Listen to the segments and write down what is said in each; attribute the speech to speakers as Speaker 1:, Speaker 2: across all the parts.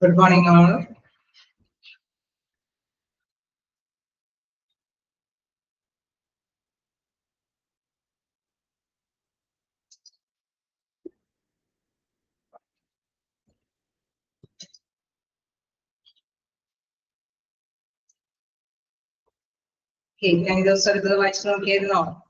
Speaker 1: Good morning, all. Okay, can you just start the watch from here now?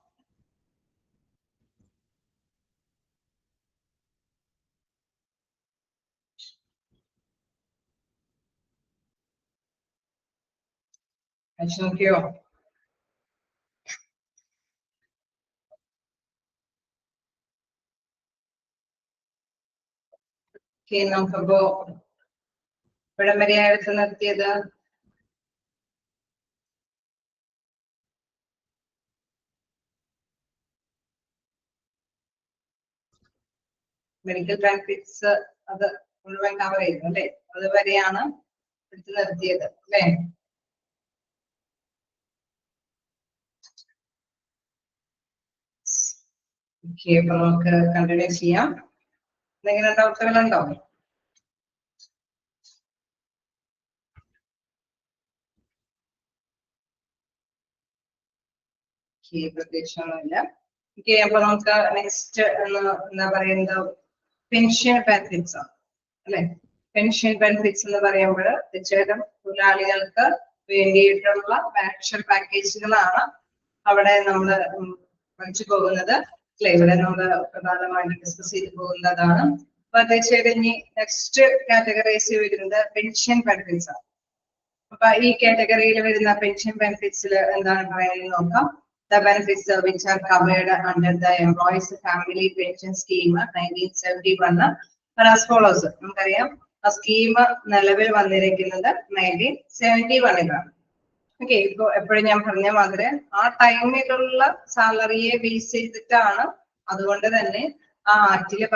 Speaker 1: Action here. Okay, now for go. Primary action at the other. Medical benefits other coverage, other Variana. The other. Okay, continue here. Then out 7 Okay, next the pension benefits. Pension benefits in the variable, the Chedam, Ulalialka, we actual package. Our number another flavor and other discuss but they said any next category within the pension benefits. By each category within the pension benefits and the benefits which are covered under the Employees Family Pension Scheme 1971 are as follows. A scheme level 1971. Okay, so our time salary base actually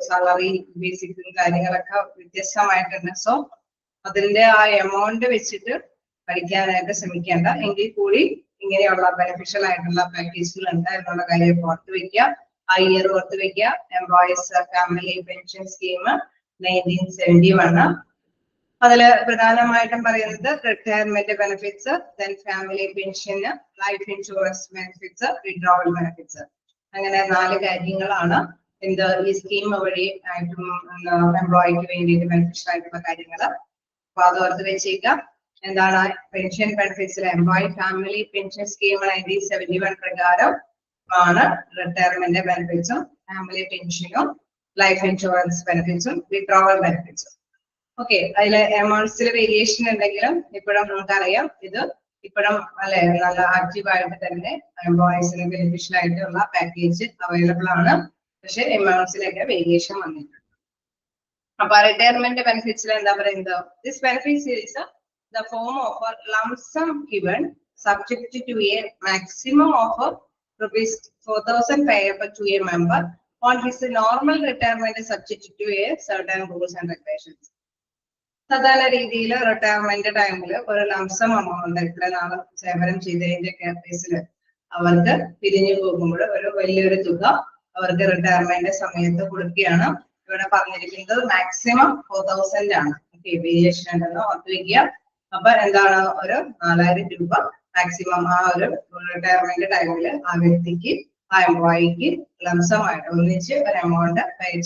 Speaker 1: salary basic so amount beneficial Employees Family Pension Scheme 1971. Retirement benefits, then family pension, life insurance benefits, withdrawal benefits. In the scheme employee beneficial and pension benefits employee family pension scheme 1971 retirement benefits, family pension, life insurance benefits, withdrawal benefits. Okay, amounts variation in the active employees beneficial package available on amounts variation. Retirement benefits this benefits is the form of a lump sum given subject to a maximum of rupees 4,000 payable to a member on his normal retirement is subject to a certain rules and regulations. Sadala retirement time or a lump sum amount several case our retirement maximum 4,000 okay, variation maximum retirement time employee lump sum amount pay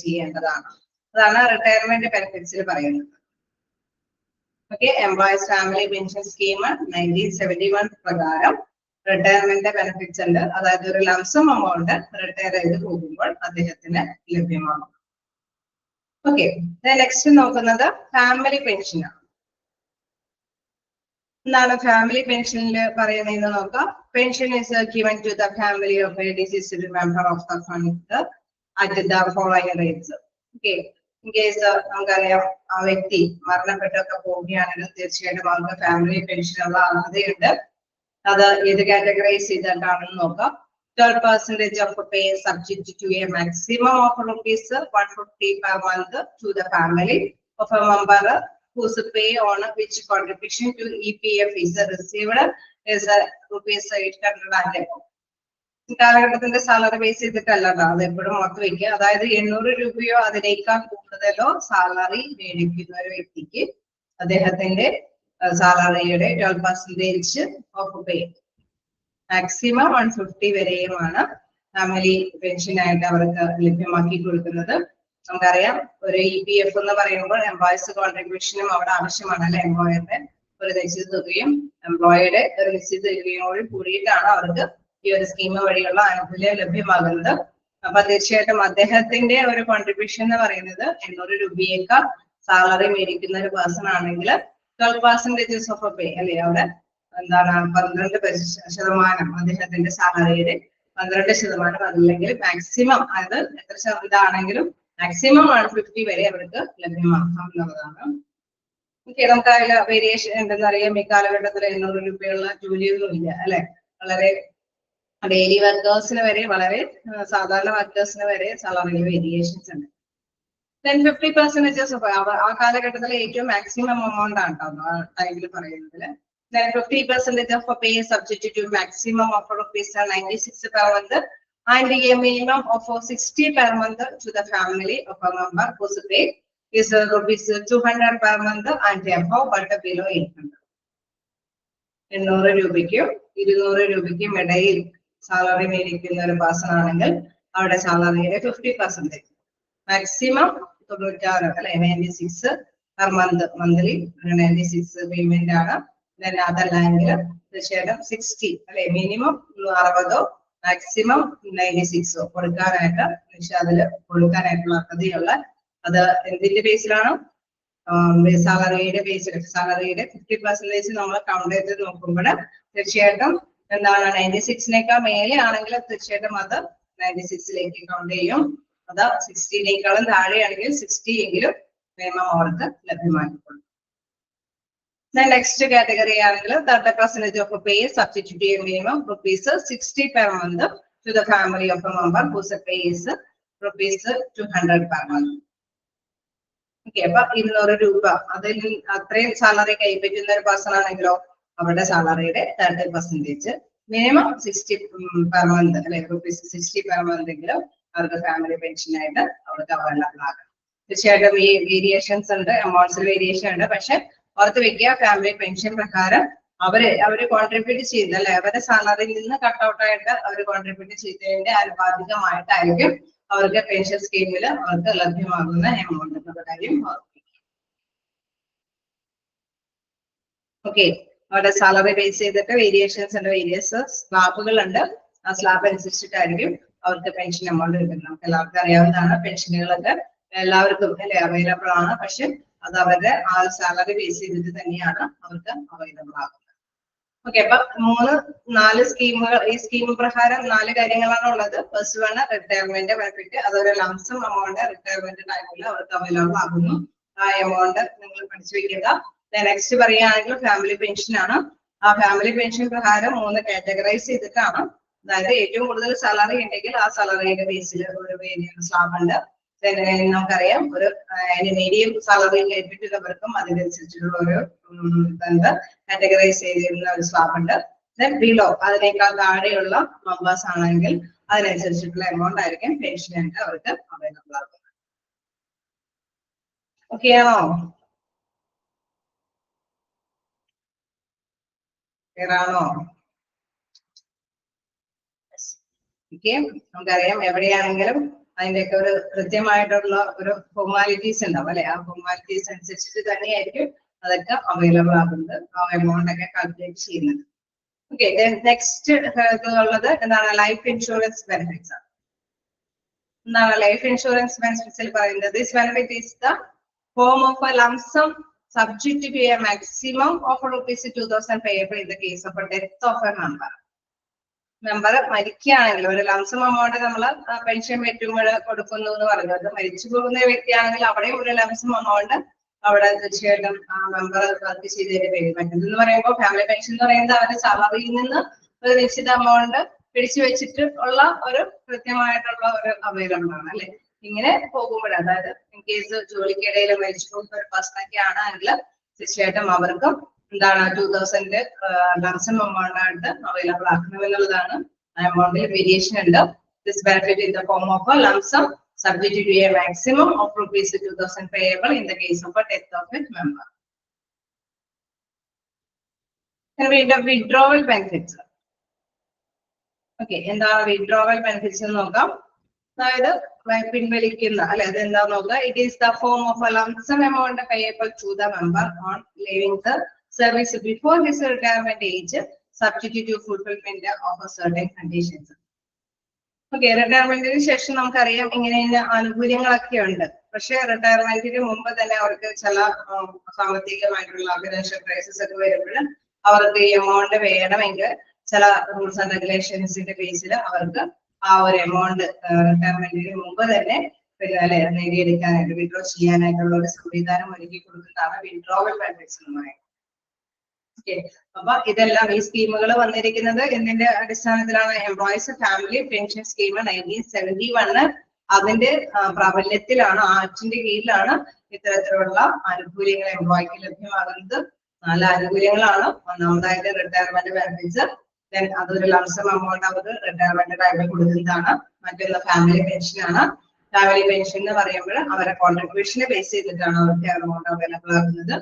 Speaker 1: retirement benefits. Okay, Employees Family Pension Scheme 1971 Pragaram retirement benefits under other lump sum amount retire okay, the next another family pension. Now, family pension pension is given to the family of a deceased member of the family at the following rates. Okay. In case a family pension other categories is 12% of pay subject to a maximum of rupees 150 per month to the family of a member whose pay on which contribution to EPF is received is rupees 800. കാലഘട്ടത്തിന്റെ salary base ചെയ്തിട്ടല്ല അത് എപ്പോഴും ഓർത്ത് വെക്കുക. അതായത് 800 രൂപയോ അതിനേക്കാൾ കൂടുതലോ salary മേടിക്കുന്ന ഒരു വ്യക്തിക്ക് അദ്ദേഹത്തിന്റെ സാലറിയുടെ 12% ഓഫ് പേ മാക്സിമം 150 വരെയുമാണ് ഫാമിലി പെൻഷനായിട്ട് അവർക്ക് ലഭ്യമാക്കി കൊടുക്കുന്നത്. നമുക്കറിയാം ഒരു EPF എന്ന് പറയുമ്പോൾ എംപ്ലോയീസ് കോൺട്രിബ്യൂഷനും അവിടെ ആവശ്യമാണ് അല്ലെ. എംപ്ലോയറുടെ ഒരു നിശ്ചിത തുകയും എംപ്ലോയിയുടെ ഒരു നിശ്ചിത തുകയോട് കൂടിയിട്ടാണ് അവർക്ക് ഈ ഒരു സ്കീം വഴിയുള്ള ആനുകൂല്യം ലഭ്യമാകുന്നത്. അപ്പൊ തീർച്ചയായിട്ടും അദ്ദേഹത്തിന്റെ ഒരു കോൺട്രിബ്യൂഷൻ എന്ന് പറയുന്നത് 800 രൂപയേക്കാൾ സാലറി മേടിക്കുന്ന ഒരു പേഴ്സൺ ആണെങ്കിൽ 12% ഓഫ് പേ അല്ലെ. അവിടെ എന്താണ് 12% അദ്ദേഹത്തിന്റെ സാലറിയുടെ 12%, അതല്ലെങ്കിൽ മാക്സിമം അതായത് എത്ര ശതമാനമാണെങ്കിലും മാക്സിമം 150 വരെ അവർക്ക് ലഭ്യമാക്കാവുന്നതാണ്. ഓക്കെ, നമുക്ക് അതിൽ വേരിയേഷൻ ഉണ്ടെന്ന് അറിയാം. ഈ കാലഘട്ടത്തിൽ 800 രൂപയുള്ള ജോലിയൊന്നും ഇല്ല അല്ലെ. വളരെ ഡെയിലി വർക്കേഴ്സിന് വരെ, വളരെ സാധാരണ വർക്കേഴ്സിന് വരെ സാലറിയിൽ വേരിയേഷൻസ് ഉണ്ട്. 50% ആ കാലഘട്ടത്തിലെ ഏറ്റവും മാക്സിമം എമൗണ്ട് ആണ് കേട്ടോ ആ ടൈമിൽ പറയുന്നതിൽ. 50% of pay is subject to maximum of ₹96 per month and a minimum of 60 per month to the family of a member whose pay is ₹200 per month and above but below 800. 800 രൂപയ്ക്കും 200 രൂപയ്ക്കും ഇടയിൽ salary മേടിക്കുന്ന ഒരു person ആണെങ്കിൽ അവിടെ സാലറിയുടെ 50%, maximum 96 അല്ലെ 96 per month, monthly 96 payment ആണ്. അതല്ലെങ്കിൽ തീർച്ചയായിട്ടും 60 അല്ലെ, മിനിമം 60 മാക്സിമം 96 കൊടുക്കാനായിട്ട് അതിൽ കൊടുക്കാനായിട്ടുള്ള പദ്ധതിയുള്ള അത് എന്തിന്റെ ബേസിലാണ്? സാലറിയുടെ ബേസിൽ. സാലറിയുടെ 50% നമ്മൾ കൗണ്ട് ചെയ്ത് നോക്കുമ്പോൾ തീർച്ചയായിട്ടും എന്താണ് 96നേക്കാൾ മേലെ ആണെങ്കിൽ തീർച്ചയായിട്ടും അത് 96ലേക്ക് കൗണ്ട് ചെയ്യും. അത് 60നേക്കാളും താഴെയാണെങ്കിൽ 60 എങ്കിലും നിയമം അവർക്ക് ലഭ്യമാക്കിക്കൊള്ളും. നെക്സ്റ്റ് കാറ്റഗറി ആണെങ്കിൽ 30% of pay substitute a minimum ₹60 per month to the family of a member whose pay is ₹200 per month. Okay, അപ്പൊ 200 രൂപ അതിൽ അത്രയും സാലറി കൈപ്പറ്റുന്ന ഒരു പേഴ്സൺ ആണെങ്കിലോ അവരുടെ സാലറിയുടെ 30%, മിനിമം 60 പെർ മന്ത് അല്ലെ, ₹60 പെർ മന്ത് എങ്കിലും അവർക്ക് ഫാമിലി പെൻഷനായിട്ട് അവർക്ക് അവൈലബിൾ ആകും. തീർച്ചയായിട്ടും ഈ വേരിയേഷൻസ് ഉണ്ട്, എമൗണ്ട്സിൽ വേരിയേഷൻ ഉണ്ട്. പക്ഷെ ഓർത്ത് വെക്കുക, ഫാമിലി പെൻഷൻ പ്രകാരം അവര് കോൺട്രിബ്യൂട്ട് ചെയ്ത് അല്ലെ, അവരുടെ സാലറിയിൽ നിന്ന് കട്ട് ഔട്ട് ആയിട്ട് അവർ കോൺട്രിബ്യൂട്ട് ചെയ്തതിന്റെ ആനുപാതികമായിട്ടായിരിക്കും അവർക്ക് പെൻഷൻ സ്കീമിൽ അവർക്ക് ലഭ്യമാകുന്ന എമൗണ്ട് എന്നുള്ള കാര്യം ഓർമ്മിക്കുക. ഓക്കെ, അവരുടെ സാലറി ബേസ് ചെയ്തിട്ട് വേരിയേഷൻസ് ഉണ്ട്, വേരിയസ് സ്ലാബുകൾ ഉണ്ട്. ആ സ്ലാബ് അനുസരിച്ചിട്ടായിരിക്കും അവർക്ക് പെൻഷൻ എമൗണ്ട് കിട്ടുന്നത്. നമുക്ക് എല്ലാവർക്കും അറിയാവുന്നതാണ്, പെൻഷനുകളൊക്കെ എല്ലാവർക്കും അല്ലെ അവൈലബിൾ ആണ്. പക്ഷെ അത് അവരുടെ ആ സാലറി ബേസ് ചെയ്തിട്ട് തന്നെയാണ് അവർക്ക് അവൈലബിൾ ആകുന്നത്. ഓക്കെ, അപ്പൊ 4 സ്കീമുകൾ, ഈ സ്കീം പ്രകാരം 4 കാര്യങ്ങളാണ് ഉള്ളത്. ഫസ്റ്റ് വൺ റിട്ടയർമെന്റ് ബെനിഫിറ്റ്, അതൊരു ലംസം എമൗണ്ട് റിട്ടയർമെന്റ് ടൈമിൽ അവർക്ക് അവൈലബിൾ ആകുന്നു. ആ എമൗണ്ട് നിങ്ങൾ പഠിച്ചു വെക്കുക. നെക്സ്റ്റ് പറയുകയാണെങ്കിൽ ഫാമിലി പെൻഷൻ ആണ്. ആ ഫാമിലി പെൻഷൻ പ്രകാരം 3 കാറ്റഗറൈസ് ചെയ്തിട്ടാണ്. അതായത് ഏറ്റവും കൂടുതൽ സാലറി ഉണ്ടെങ്കിൽ ആ സാലറിയുടെ ബേസിൽ ഒരു സ്ലാബ് ഉണ്ട്. നമുക്കറിയാം ഒരു മീഡിയം സാലറി ലഭിക്കുന്നവർക്കും അതിനനുസരിച്ചുള്ള ഒരു കാറ്റഗറൈസ് ചെയ്തിരുന്ന ഒരു സ്ലാബ് ഉണ്ട്. ബിലോ അതിനേക്കാൾ താഴെയുള്ള മെമ്പേഴ്സ് ആണെങ്കിൽ അതിനനുസരിച്ചിട്ടുള്ള എമൗണ്ട് ആയിരിക്കും പെൻഷനായിട്ട് അവർക്ക് അവൈലബിൾ ആകുന്നത്. ഓക്കെ ആണോ? ക്ലിയറാണോ? ഓക്കെ, നമുക്കറിയാം എവിടെയാണെങ്കിലും അതിന്റെയൊക്കെ ഒരു കൃത്യമായിട്ടുള്ള ഒരു ഫോർമാലിറ്റീസ് ഉണ്ടാവും അല്ലെ. ആ ഫോർമാലിറ്റീസ് അനുസരിച്ചിട്ട് തന്നെയായിരിക്കും അതൊക്കെ അവൈലബിൾ ആകുന്നത്, ആ എമൗണ്ട് ഒക്കെ കാൽക്കുലേറ്റ് ചെയ്യുന്നത്. ഓക്കെ, നെക്സ്റ്റ് ഉള്ളത് എന്താണ്? ലൈഫ് ഇൻഷുറൻസ് ബെനിഫിറ്റ്സ് ആണ്. എന്താണ് ലൈഫ് ഇൻഷുറൻസ് ബെനിഫിറ്റ്സിൽ പറയുന്നത്? This benefit is the form of A lump sum subject to a maximum of ₹2,000 payable in the case of a death of a member. Member മരിക്കുകയാണെങ്കിൽ ഒരു lump sum amount നമ്മൾ pension പറ്റുമ്പോൾ കൊടുക്കുന്നു എന്ന് പറഞ്ഞത്, മരിച്ചു പോകുന്ന വ്യക്തിയാണെങ്കിൽ അവിടെയും ഒരു ലംസം എമൗണ്ട് അവിടെ തീർച്ചയായിട്ടും ആ മെമ്പർ വർക്ക് ചെയ്തതിന്റെ പേര്. മറ്റേതെന്ന് പറയുമ്പോൾ ഫാമിലി പെൻഷൻ എന്ന് പറയുന്നത് അവരുടെ സാലറിയിൽ നിന്ന് ഒരു നിശ്ചിത എമൗണ്ട് പിടിച്ചു വെച്ചിട്ട് ഉള്ള ഒരു കൃത്യമായിട്ടുള്ള ഒരു അവൈലബിൾ ആണ് അല്ലെ. ഇങ്ങനെ പോകുമ്പോൾ അതായത് ഇൻ കേസ് ജോലിക്കിടയിൽ മരിച്ചു പോകുന്ന ഒരു പേഴ്സണൊക്കെ ആണെങ്കിൽ തീർച്ചയായിട്ടും അവർക്കും എന്താണ് 2,000 ലംസം എമൗണ്ട് ആയിട്ട് available ആക്കണമെന്നുള്ളതാണ് amount variation under this benefit in the form of a lump sum subject to a maximum of rupees 2,000 payable in the case of a death of a member. And we have withdrawal benefits. Okay, in the withdrawal benefits, it is the form of a lump sum amount payable to the member on leaving the service before his retirement age, subject to fulfillment of a certain conditions. Okay, retirement session retirement rules and regulations in the base our amount retirement withdrawal benefits. Okay, this scheme employees family pension scheme 1971 അതിന്റെ പ്രാബല്യത്തിലാണ് ആക്ടിന്റെ കീഴിലാണ് ഇത്തരത്തിലുള്ള ആനുകൂല്യങ്ങൾ എംപ്ലോയിക്ക് ലഭ്യമാകുന്നത്. 4 ആനുകൂല്യങ്ങളാണ്. ഒന്നാമതായിട്ട് retirement benefits, then അതൊരു lump sum amount അവർക്ക് retirement ടൈമിൽ കൊടുക്കുന്നതാണ്. മറ്റൊന്ന് ഫാമിലി പെൻഷൻ ആണ്. ഫാമിലി പെൻഷൻ എന്ന് പറയുമ്പോൾ അവരുടെ കോൺട്രിബ്യൂഷനെ ബേസ് ചെയ്തിട്ടാണ് അവർക്ക് എമൗണ്ട് അവൈലബിൾ ആകുന്നത്.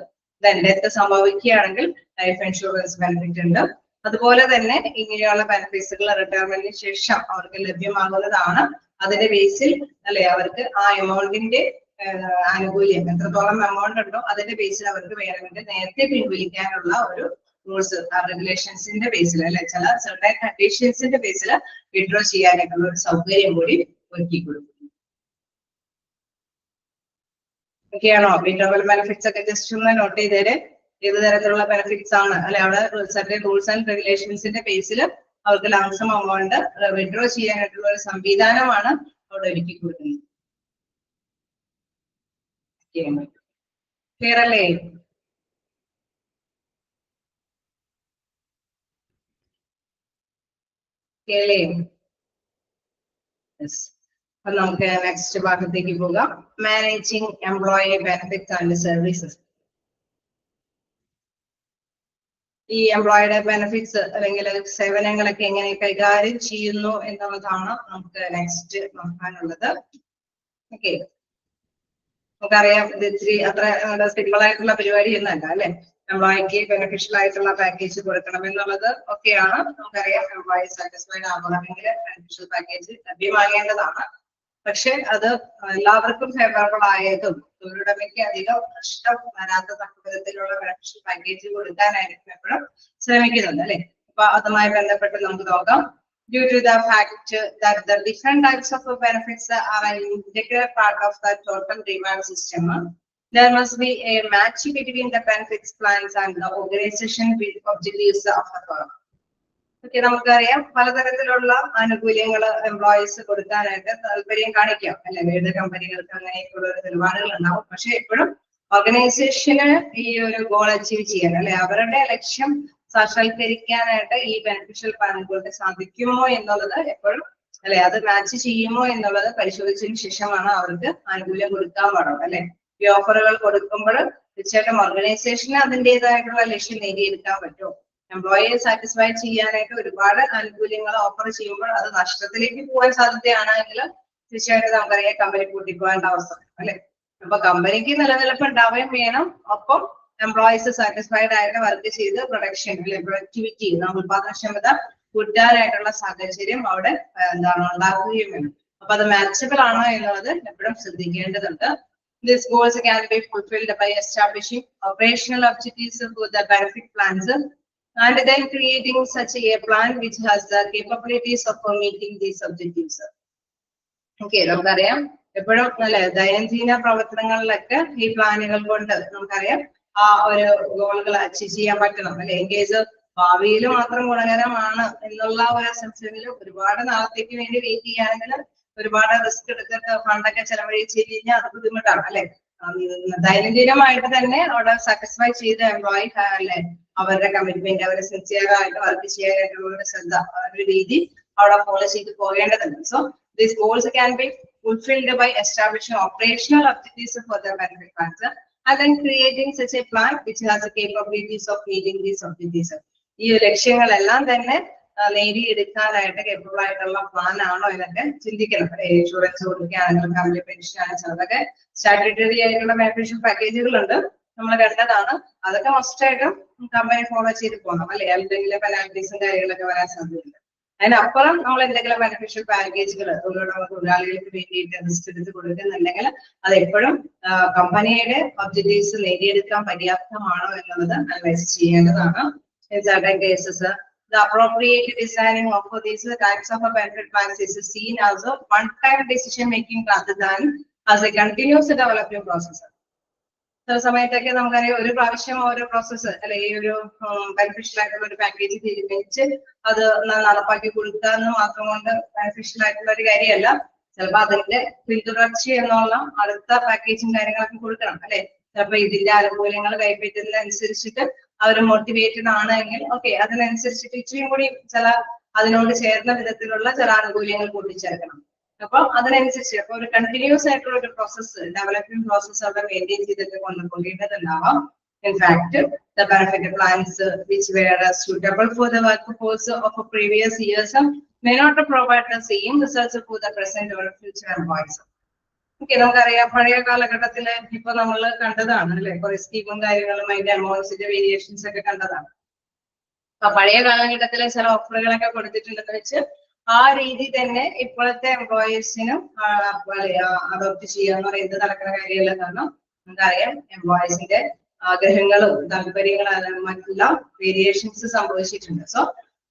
Speaker 1: then ഡെത്ത് സംഭവിക്കുകയാണെങ്കിൽ ലൈഫ് ഇൻഷുറൻസ് ബെനിഫിറ്റ് ഉണ്ട്. അതുപോലെ തന്നെ ഇങ്ങനെയുള്ള ബെനിഫിറ്റ്സുകൾ റിട്ടയർമെന്റിന് ശേഷം അവർക്ക് ലഭ്യമാകുന്നതാണ്. അതിന്റെ ബേസിൽ അല്ലെ അവർക്ക് ആ എമൗണ്ടിന്റെ ആനുകൂല്യം എത്രത്തോളം എമൗണ്ട് ഉണ്ടോ അതിന്റെ ബേസിൽ അവർക്ക് വേണമെങ്കിൽ നേരത്തെ പിൻവലിക്കാനുള്ള ഒരു റൂൾസ് റെഗുലേഷൻസിന്റെ ബേസിൽ അല്ലെ ചില സർട്ടൻ കണ്ടീഷൻസിന്റെ ബേസിൽ വിഡ്രോ ചെയ്യാനായിട്ടുള്ള ഒരു സൗകര്യം കൂടി ഒരുക്കി കൊടുക്കുന്നു. ഒക്കെയാണോ? വിഡ്രോവൽ ബെനിഫിറ്റ്സ് ഒക്കെ ജസ്റ്റ് ഒന്ന് നോട്ട് ചെയ്തേര്. ഏത് തരത്തിലുള്ള ബെനിഫിറ്റ്സ് ആണ് അല്ലെ അവിടെ സർട്ടൻ റൂൾസ് ആൻഡ് റെഗുലേഷൻസിന്റെ ബേസിൽ അവർക്ക് ലംസം എമൗണ്ട് വിഡ്രോ ചെയ്യാനായിട്ടുള്ള ഒരു സംവിധാനമാണ് അവിടെ ഒരുക്കി കൊടുക്കുന്നത്. ക്ലിയർ അല്ലേ? അപ്പൊ നമുക്ക് നെക്സ്റ്റ് ഭാഗത്തേക്ക് പോകാം. Managing employee benefits and services. ഈ എംപ്ലോയിയുടെ ബെനിഫിറ്റ്സ് അല്ലെങ്കിൽ സേവനങ്ങളൊക്കെ എങ്ങനെ കൈകാര്യം ചെയ്യുന്നു എന്നുള്ളതാണ് നമുക്ക് നെക്സ്റ്റ് നോക്കാനുള്ളത്. ഓക്കെ, നമുക്കറിയാം ഇത് ഇത്തിരി അത്ര സിമ്പിൾ ആയിട്ടുള്ള പരിപാടി ഒന്നല്ല അല്ലെ. എംപ്ലോയിക്ക് ബെനിഫിഷ്യൽ ആയിട്ടുള്ള പാക്കേജ് കൊടുക്കണം എന്നുള്ളത് ഒക്കെയാണ്. നമുക്കറിയാം എംപ്ലോയി സാറ്റിസ്ഫൈഡ് ആകണമെങ്കിൽ ബെനിഫിഷ്യൽ പാക്കേജ് ലഭ്യമാകേണ്ടതാണ്. പക്ഷെ അത് എല്ലാവർക്കും ഫേവറബിൾ ആയതും തൊഴിലുടമയ്ക്ക് അധികം നഷ്ടം വരാത്ത തക്കവിധത്തിലുള്ള ബെനിഫിഷ്യൽ പാക്കേജ് കൊടുക്കാനായിരിക്കും എപ്പോഴും ശ്രമിക്കുന്നുണ്ട് അല്ലെ. അപ്പൊ അതുമായി ബന്ധപ്പെട്ട് നമുക്ക് നോക്കാം. Due to the fact that the different types of benefits are an integral part of the total reward system, there must be a match between the benefits plans and the organization objectives of the firm. Okay, നമുക്കറിയാം പലതരത്തിലുള്ള ആനുകൂല്യങ്ങൾ employees കൊടുക്കാനായിട്ട് താല്പര്യം കാണിക്കാം അല്ലെ. വിവിധ കമ്പനികൾക്ക് അങ്ങനെയൊക്കെയുള്ള ഒരു നിലപാടുകൾ ഉണ്ടാവും. പക്ഷെ എപ്പോഴും ഓർഗനൈസേഷന് ഈ ഒരു ഗോൾ അച്ചീവ് ചെയ്യാൻ അല്ലെ അവരുടെ ലക്ഷ്യം സാക്ഷാത്കരിക്കാനായിട്ട് ഈ ബെനിഫിഷ്യൽ പ്ലാനുകൾക്ക് സാധിക്കുമോ എന്നുള്ളത് എപ്പോഴും അല്ലെ അത് മാച്ച് ചെയ്യുമോ എന്നുള്ളത് പരിശോധിച്ചതിന് ശേഷമാണ് അവർക്ക് ആനുകൂല്യം കൊടുക്കാൻ പാടുള്ളൂ അല്ലെ. ഈ ഓഫറുകൾ കൊടുക്കുമ്പോൾ തീർച്ചയായിട്ടും ഓർഗനൈസേഷന് അതിൻ്റെതായിട്ടുള്ള ലക്ഷ്യം നേടിയെടുക്കാൻ പറ്റുമോ? എംപ്ലോയിയെ സാറ്റിസ്ഫൈ ചെയ്യാനായിട്ട് ഒരുപാട് ആനുകൂല്യങ്ങൾ ഓഫർ ചെയ്യുമ്പോൾ അത് നഷ്ടത്തിലേക്ക് പോകാൻ സാധ്യതയാണെങ്കിൽ തീർച്ചയായിട്ടും നമുക്കറിയാം കമ്പനി കൂട്ടിപ്പോകേണ്ട അവസ്ഥ അല്ലെ. അപ്പൊ കമ്പനിക്ക് നിലനിൽപ്പ് ഉണ്ടാവുകയും വേണം, ഒപ്പം എംപ്ലോയീസ് സാറ്റിസ്ഫൈഡ് ആയിട്ട് വർക്ക് ചെയ്ത് പ്രൊഡക്ഷൻ അല്ലെ പ്രൊഡക്ടിവിറ്റി ഉത്പാദനക്ഷമത കൂട്ടാനായിട്ടുള്ള സാഹചര്യം അവിടെ ഉണ്ടാക്കുകയും വേണം. അപ്പൊ അത് മാച്ചബിൾ ആണോ എന്നുള്ളത് എപ്പോഴും ശ്രദ്ധിക്കേണ്ടതുണ്ട്. These goals can be fulfilled by establishing operational objectives for the benefit plans and then creating such a plan which has the capabilities of meeting these objectives. Okay, നമുക്കറിയാം എപ്പോഴും അല്ലെ ദൈനംദിന പ്രവർത്തനങ്ങളിലൊക്കെ ഈ പ്ലാനുകൾ കൊണ്ട് നമുക്കറിയാം ആ ഒരു ഗോളുകൾ അച്ചീവ് ചെയ്യാൻ പറ്റണം അല്ലെ. ഇൻ കേസ് ഭാവിയിൽ മാത്രം ഗുണകരമാണ് എന്നുള്ള ഒരു അസംഷനിൽ ഒരുപാട് നാളത്തേക്ക് വേണ്ടി വെയിറ്റ് ചെയ്യാണെങ്കിൽ ഒരുപാട് റിസ്ക് എടുത്തിട്ട് ഫണ്ടൊക്കെ ചെലവഴിച്ച് കഴിഞ്ഞാൽ അത് ബുദ്ധിമുട്ടാണ് അല്ലെ. ദൈനംദിനമായിട്ട് തന്നെ അവിടെ സാറ്റിസ്ഫൈ ചെയ്ത എംപ്ലോയി അല്ലെ അവരുടെ കമ്മിറ്റ്മെന്റ് അവരെ സിൻസിയർ ആയിട്ട് വർക്ക് ചെയ്യാനായിട്ടുള്ള ഒരു ശ്രദ്ധ ഒരു രീതി അവിടെ ഫോളോ ചെയ്ത് പോകേണ്ടതുണ്ട്. So these goals can be fulfilled by establishing operational objectives for the benefit plans and then creating such a plan which has the capabilities of meeting these objectives. ഈ ലക്ഷ്യങ്ങളെല്ലാം തന്നെ നേടിയെടുക്കാനായിട്ട് കേപ്പബിൾ ആയിട്ടുള്ള പ്ലാൻ ആണോ എന്നൊക്കെ ചിന്തിക്കണം. Insurance കൊടുക്കുകയാണെങ്കിൽ family pension ആണ്, ചിലതൊക്കെ statutory ആയിട്ടുള്ള ബെനിഫിഷ്യൽ പാക്കേജുകളുണ്ട്, നമ്മൾ കണ്ടതാണ്. അതൊക്കെ മസ്റ്റായിട്ടും കമ്പനി ഫോളോ ചെയ്ത് പോകണം അല്ലെ, എന്തെങ്കിലും പെനാൽറ്റീസും കാര്യങ്ങളൊക്കെ വരാൻ സാധ്യതയുണ്ട്. അതിനപ്പുറം നമ്മൾ എന്തെങ്കിലും ബെനിഫിഷ്യൽ പാക്കേജുകൾ തൊഴിലാളികൾക്ക് വേണ്ടിയിട്ട് റിസ്ക് എടുത്ത് കൊടുക്കുന്നുണ്ടെങ്കിൽ അത് എപ്പോഴും കമ്പനിയുടെ ഒബ്ജക്റ്റീവ്സ് നേടിയെടുക്കാൻ പര്യാപ്തമാണോ എന്നുള്ളത് അനലൈസ് ചെയ്യേണ്ടതാണ്. In certain cases, the appropriate designing of these types of benefit plans is seen as a one-time decision making rather than as a continuous developing process. ചില സമയത്തൊക്കെ നമുക്കറിയാം ഒരു പ്രാവശ്യം ഓരോ പ്രോസസ്സ് അല്ലെ ഈ ഒരു ബെനിഫിഷ്യൽ ആയിട്ടുള്ള ഒരു പാക്കേജ് തീരുമാനിച്ച് അത് നടപ്പാക്കി കൊടുക്കുക എന്ന് മാത്രം കൊണ്ട് ബെനിഫിഷ്യൽ ആയിട്ടുള്ള ഒരു കാര്യമല്ല. ചിലപ്പോൾ അതിന്റെ പിന്തുടർച്ച എന്നുള്ള അടുത്ത പാക്കേജും കാര്യങ്ങളൊക്കെ കൊടുക്കണം അല്ലെ. ചിലപ്പോൾ ഇതിന്റെ ആനുകൂല്യങ്ങൾ കൈപ്പറ്റുന്നതനുസരിച്ചിട്ട് അവർ മോട്ടിവേറ്റഡ് ആണെങ്കിൽ ഓക്കെ, അതിനനുസരിച്ചിട്ട് ഇച്ചിരിയും കൂടി ചില അതിനോട് ചേർന്ന വിധത്തിലുള്ള ചില ആനുകൂല്യങ്ങൾ കൂട്ടിച്ചേർക്കണം. അപ്പൊ അതിനനുസരിച്ച് അപ്പൊ ഒരു കണ്ടിന്യൂസ് ആയിട്ടുള്ള ഒരു പ്രോസസ്സ്, ഡെവലപ്മെന്റ് പ്രോസസ്സ് അവിടെ മെയിൻറ്റെയിൻ ചെയ്തിട്ട് കൊണ്ടുപോകേണ്ടതുണ്ടാവാം. In fact, the benefit plans which were suitable for the workforce of previous years may not provide the same results for the present or future employees. Okay, നമുക്കറിയാം പഴയ കാലഘട്ടത്തില് ഇപ്പൊ നമ്മൾ കണ്ടതാണ് അല്ലെ, കുറെ സ്കീമും കാര്യങ്ങളും അതിന്റെ അമൗണ്ട്സിന്റെ വേരിയേഷൻസ് ഒക്കെ കണ്ടതാണ്. അപ്പൊ പഴയ കാലഘട്ടത്തിലെ ചില ഓഫറുകളൊക്കെ കൊടുത്തിട്ടുണ്ടെന്ന് വെച്ച് ആ രീതി തന്നെ ഇപ്പോഴത്തെ എംപ്ലോയീസിനും അഡോപ്റ്റ് ചെയ്യാന്ന് പറയുന്നത് നടക്കുന്ന കാര്യമല്ല. കാരണം നമുക്കറിയാം എംപ്ലോയീസിന്റെ ആഗ്രഹങ്ങളും താല്പര്യങ്ങളും മറ്റെല്ലാം വേരിയേഷൻസ് സംഭവിച്ചിട്ടുണ്ട്. സോ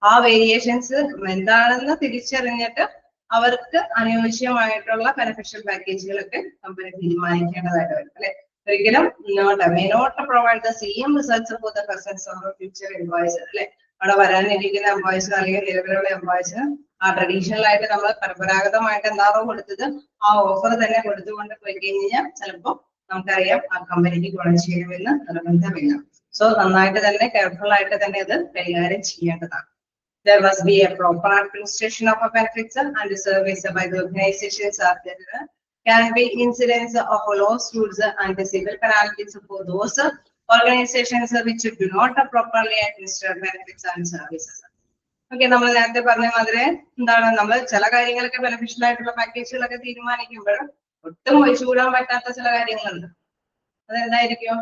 Speaker 1: ആ വേരിയേഷൻസ് എന്താണെന്ന് തിരിച്ചറിഞ്ഞിട്ട് അവർക്ക് അനുയോജ്യമായിട്ടുള്ള ബെനിഫിഷ്യൽ പാക്കേജുകളൊക്കെ കമ്പനി തീരുമാനിക്കേണ്ടതായിട്ട് വരും അല്ലെ. ഒരിക്കലും may not provide the same results for the present or future employees അല്ലെ. അവിടെ വരാനിരിക്കുന്ന എംപ്ലോയീസ് അല്ലെങ്കിൽ നിലവിലുള്ള എംപ്ലോയീസിന് ആ ട്രഡീഷണൽ ആയിട്ട് നമ്മൾ പരമ്പരാഗതമായിട്ട് എന്താണോ കൊടുത്തത് ആ ഓഫർ തന്നെ കൊടുത്തുകൊണ്ട് പോയി കഴിഞ്ഞാൽ ചിലപ്പോൾ നമുക്കറിയാം ആ കമ്പനിക്ക് ഗുണം ചെയ്യുമെന്ന് നിർബന്ധമില്ല. സോ നന്നായിട്ട് തന്നെ കെയർഫുൾ ആയിട്ട് തന്നെ അത് കൈകാര്യം ചെയ്യേണ്ടതാണ്. There must be a proper administration of benefits and service by the organizations. There can be incidents of lawsuits and civil penalties for those organizations which do not properly administer benefits and services. Okay, നമ്മൾ നേരത്തെ പറഞ്ഞ മാതിരി എന്താണ്, നമ്മൾ ചില കാര്യങ്ങളൊക്കെ beneficial ആയിട്ടുള്ള പാക്കേജുകളൊക്കെ തീരുമാനിക്കുമ്പോൾ ഒട്ടും ഒഴിച്ചുകൂടാൻ പറ്റാത്ത ചില കാര്യങ്ങളുണ്ട്. അതെന്തായിരിക്കും?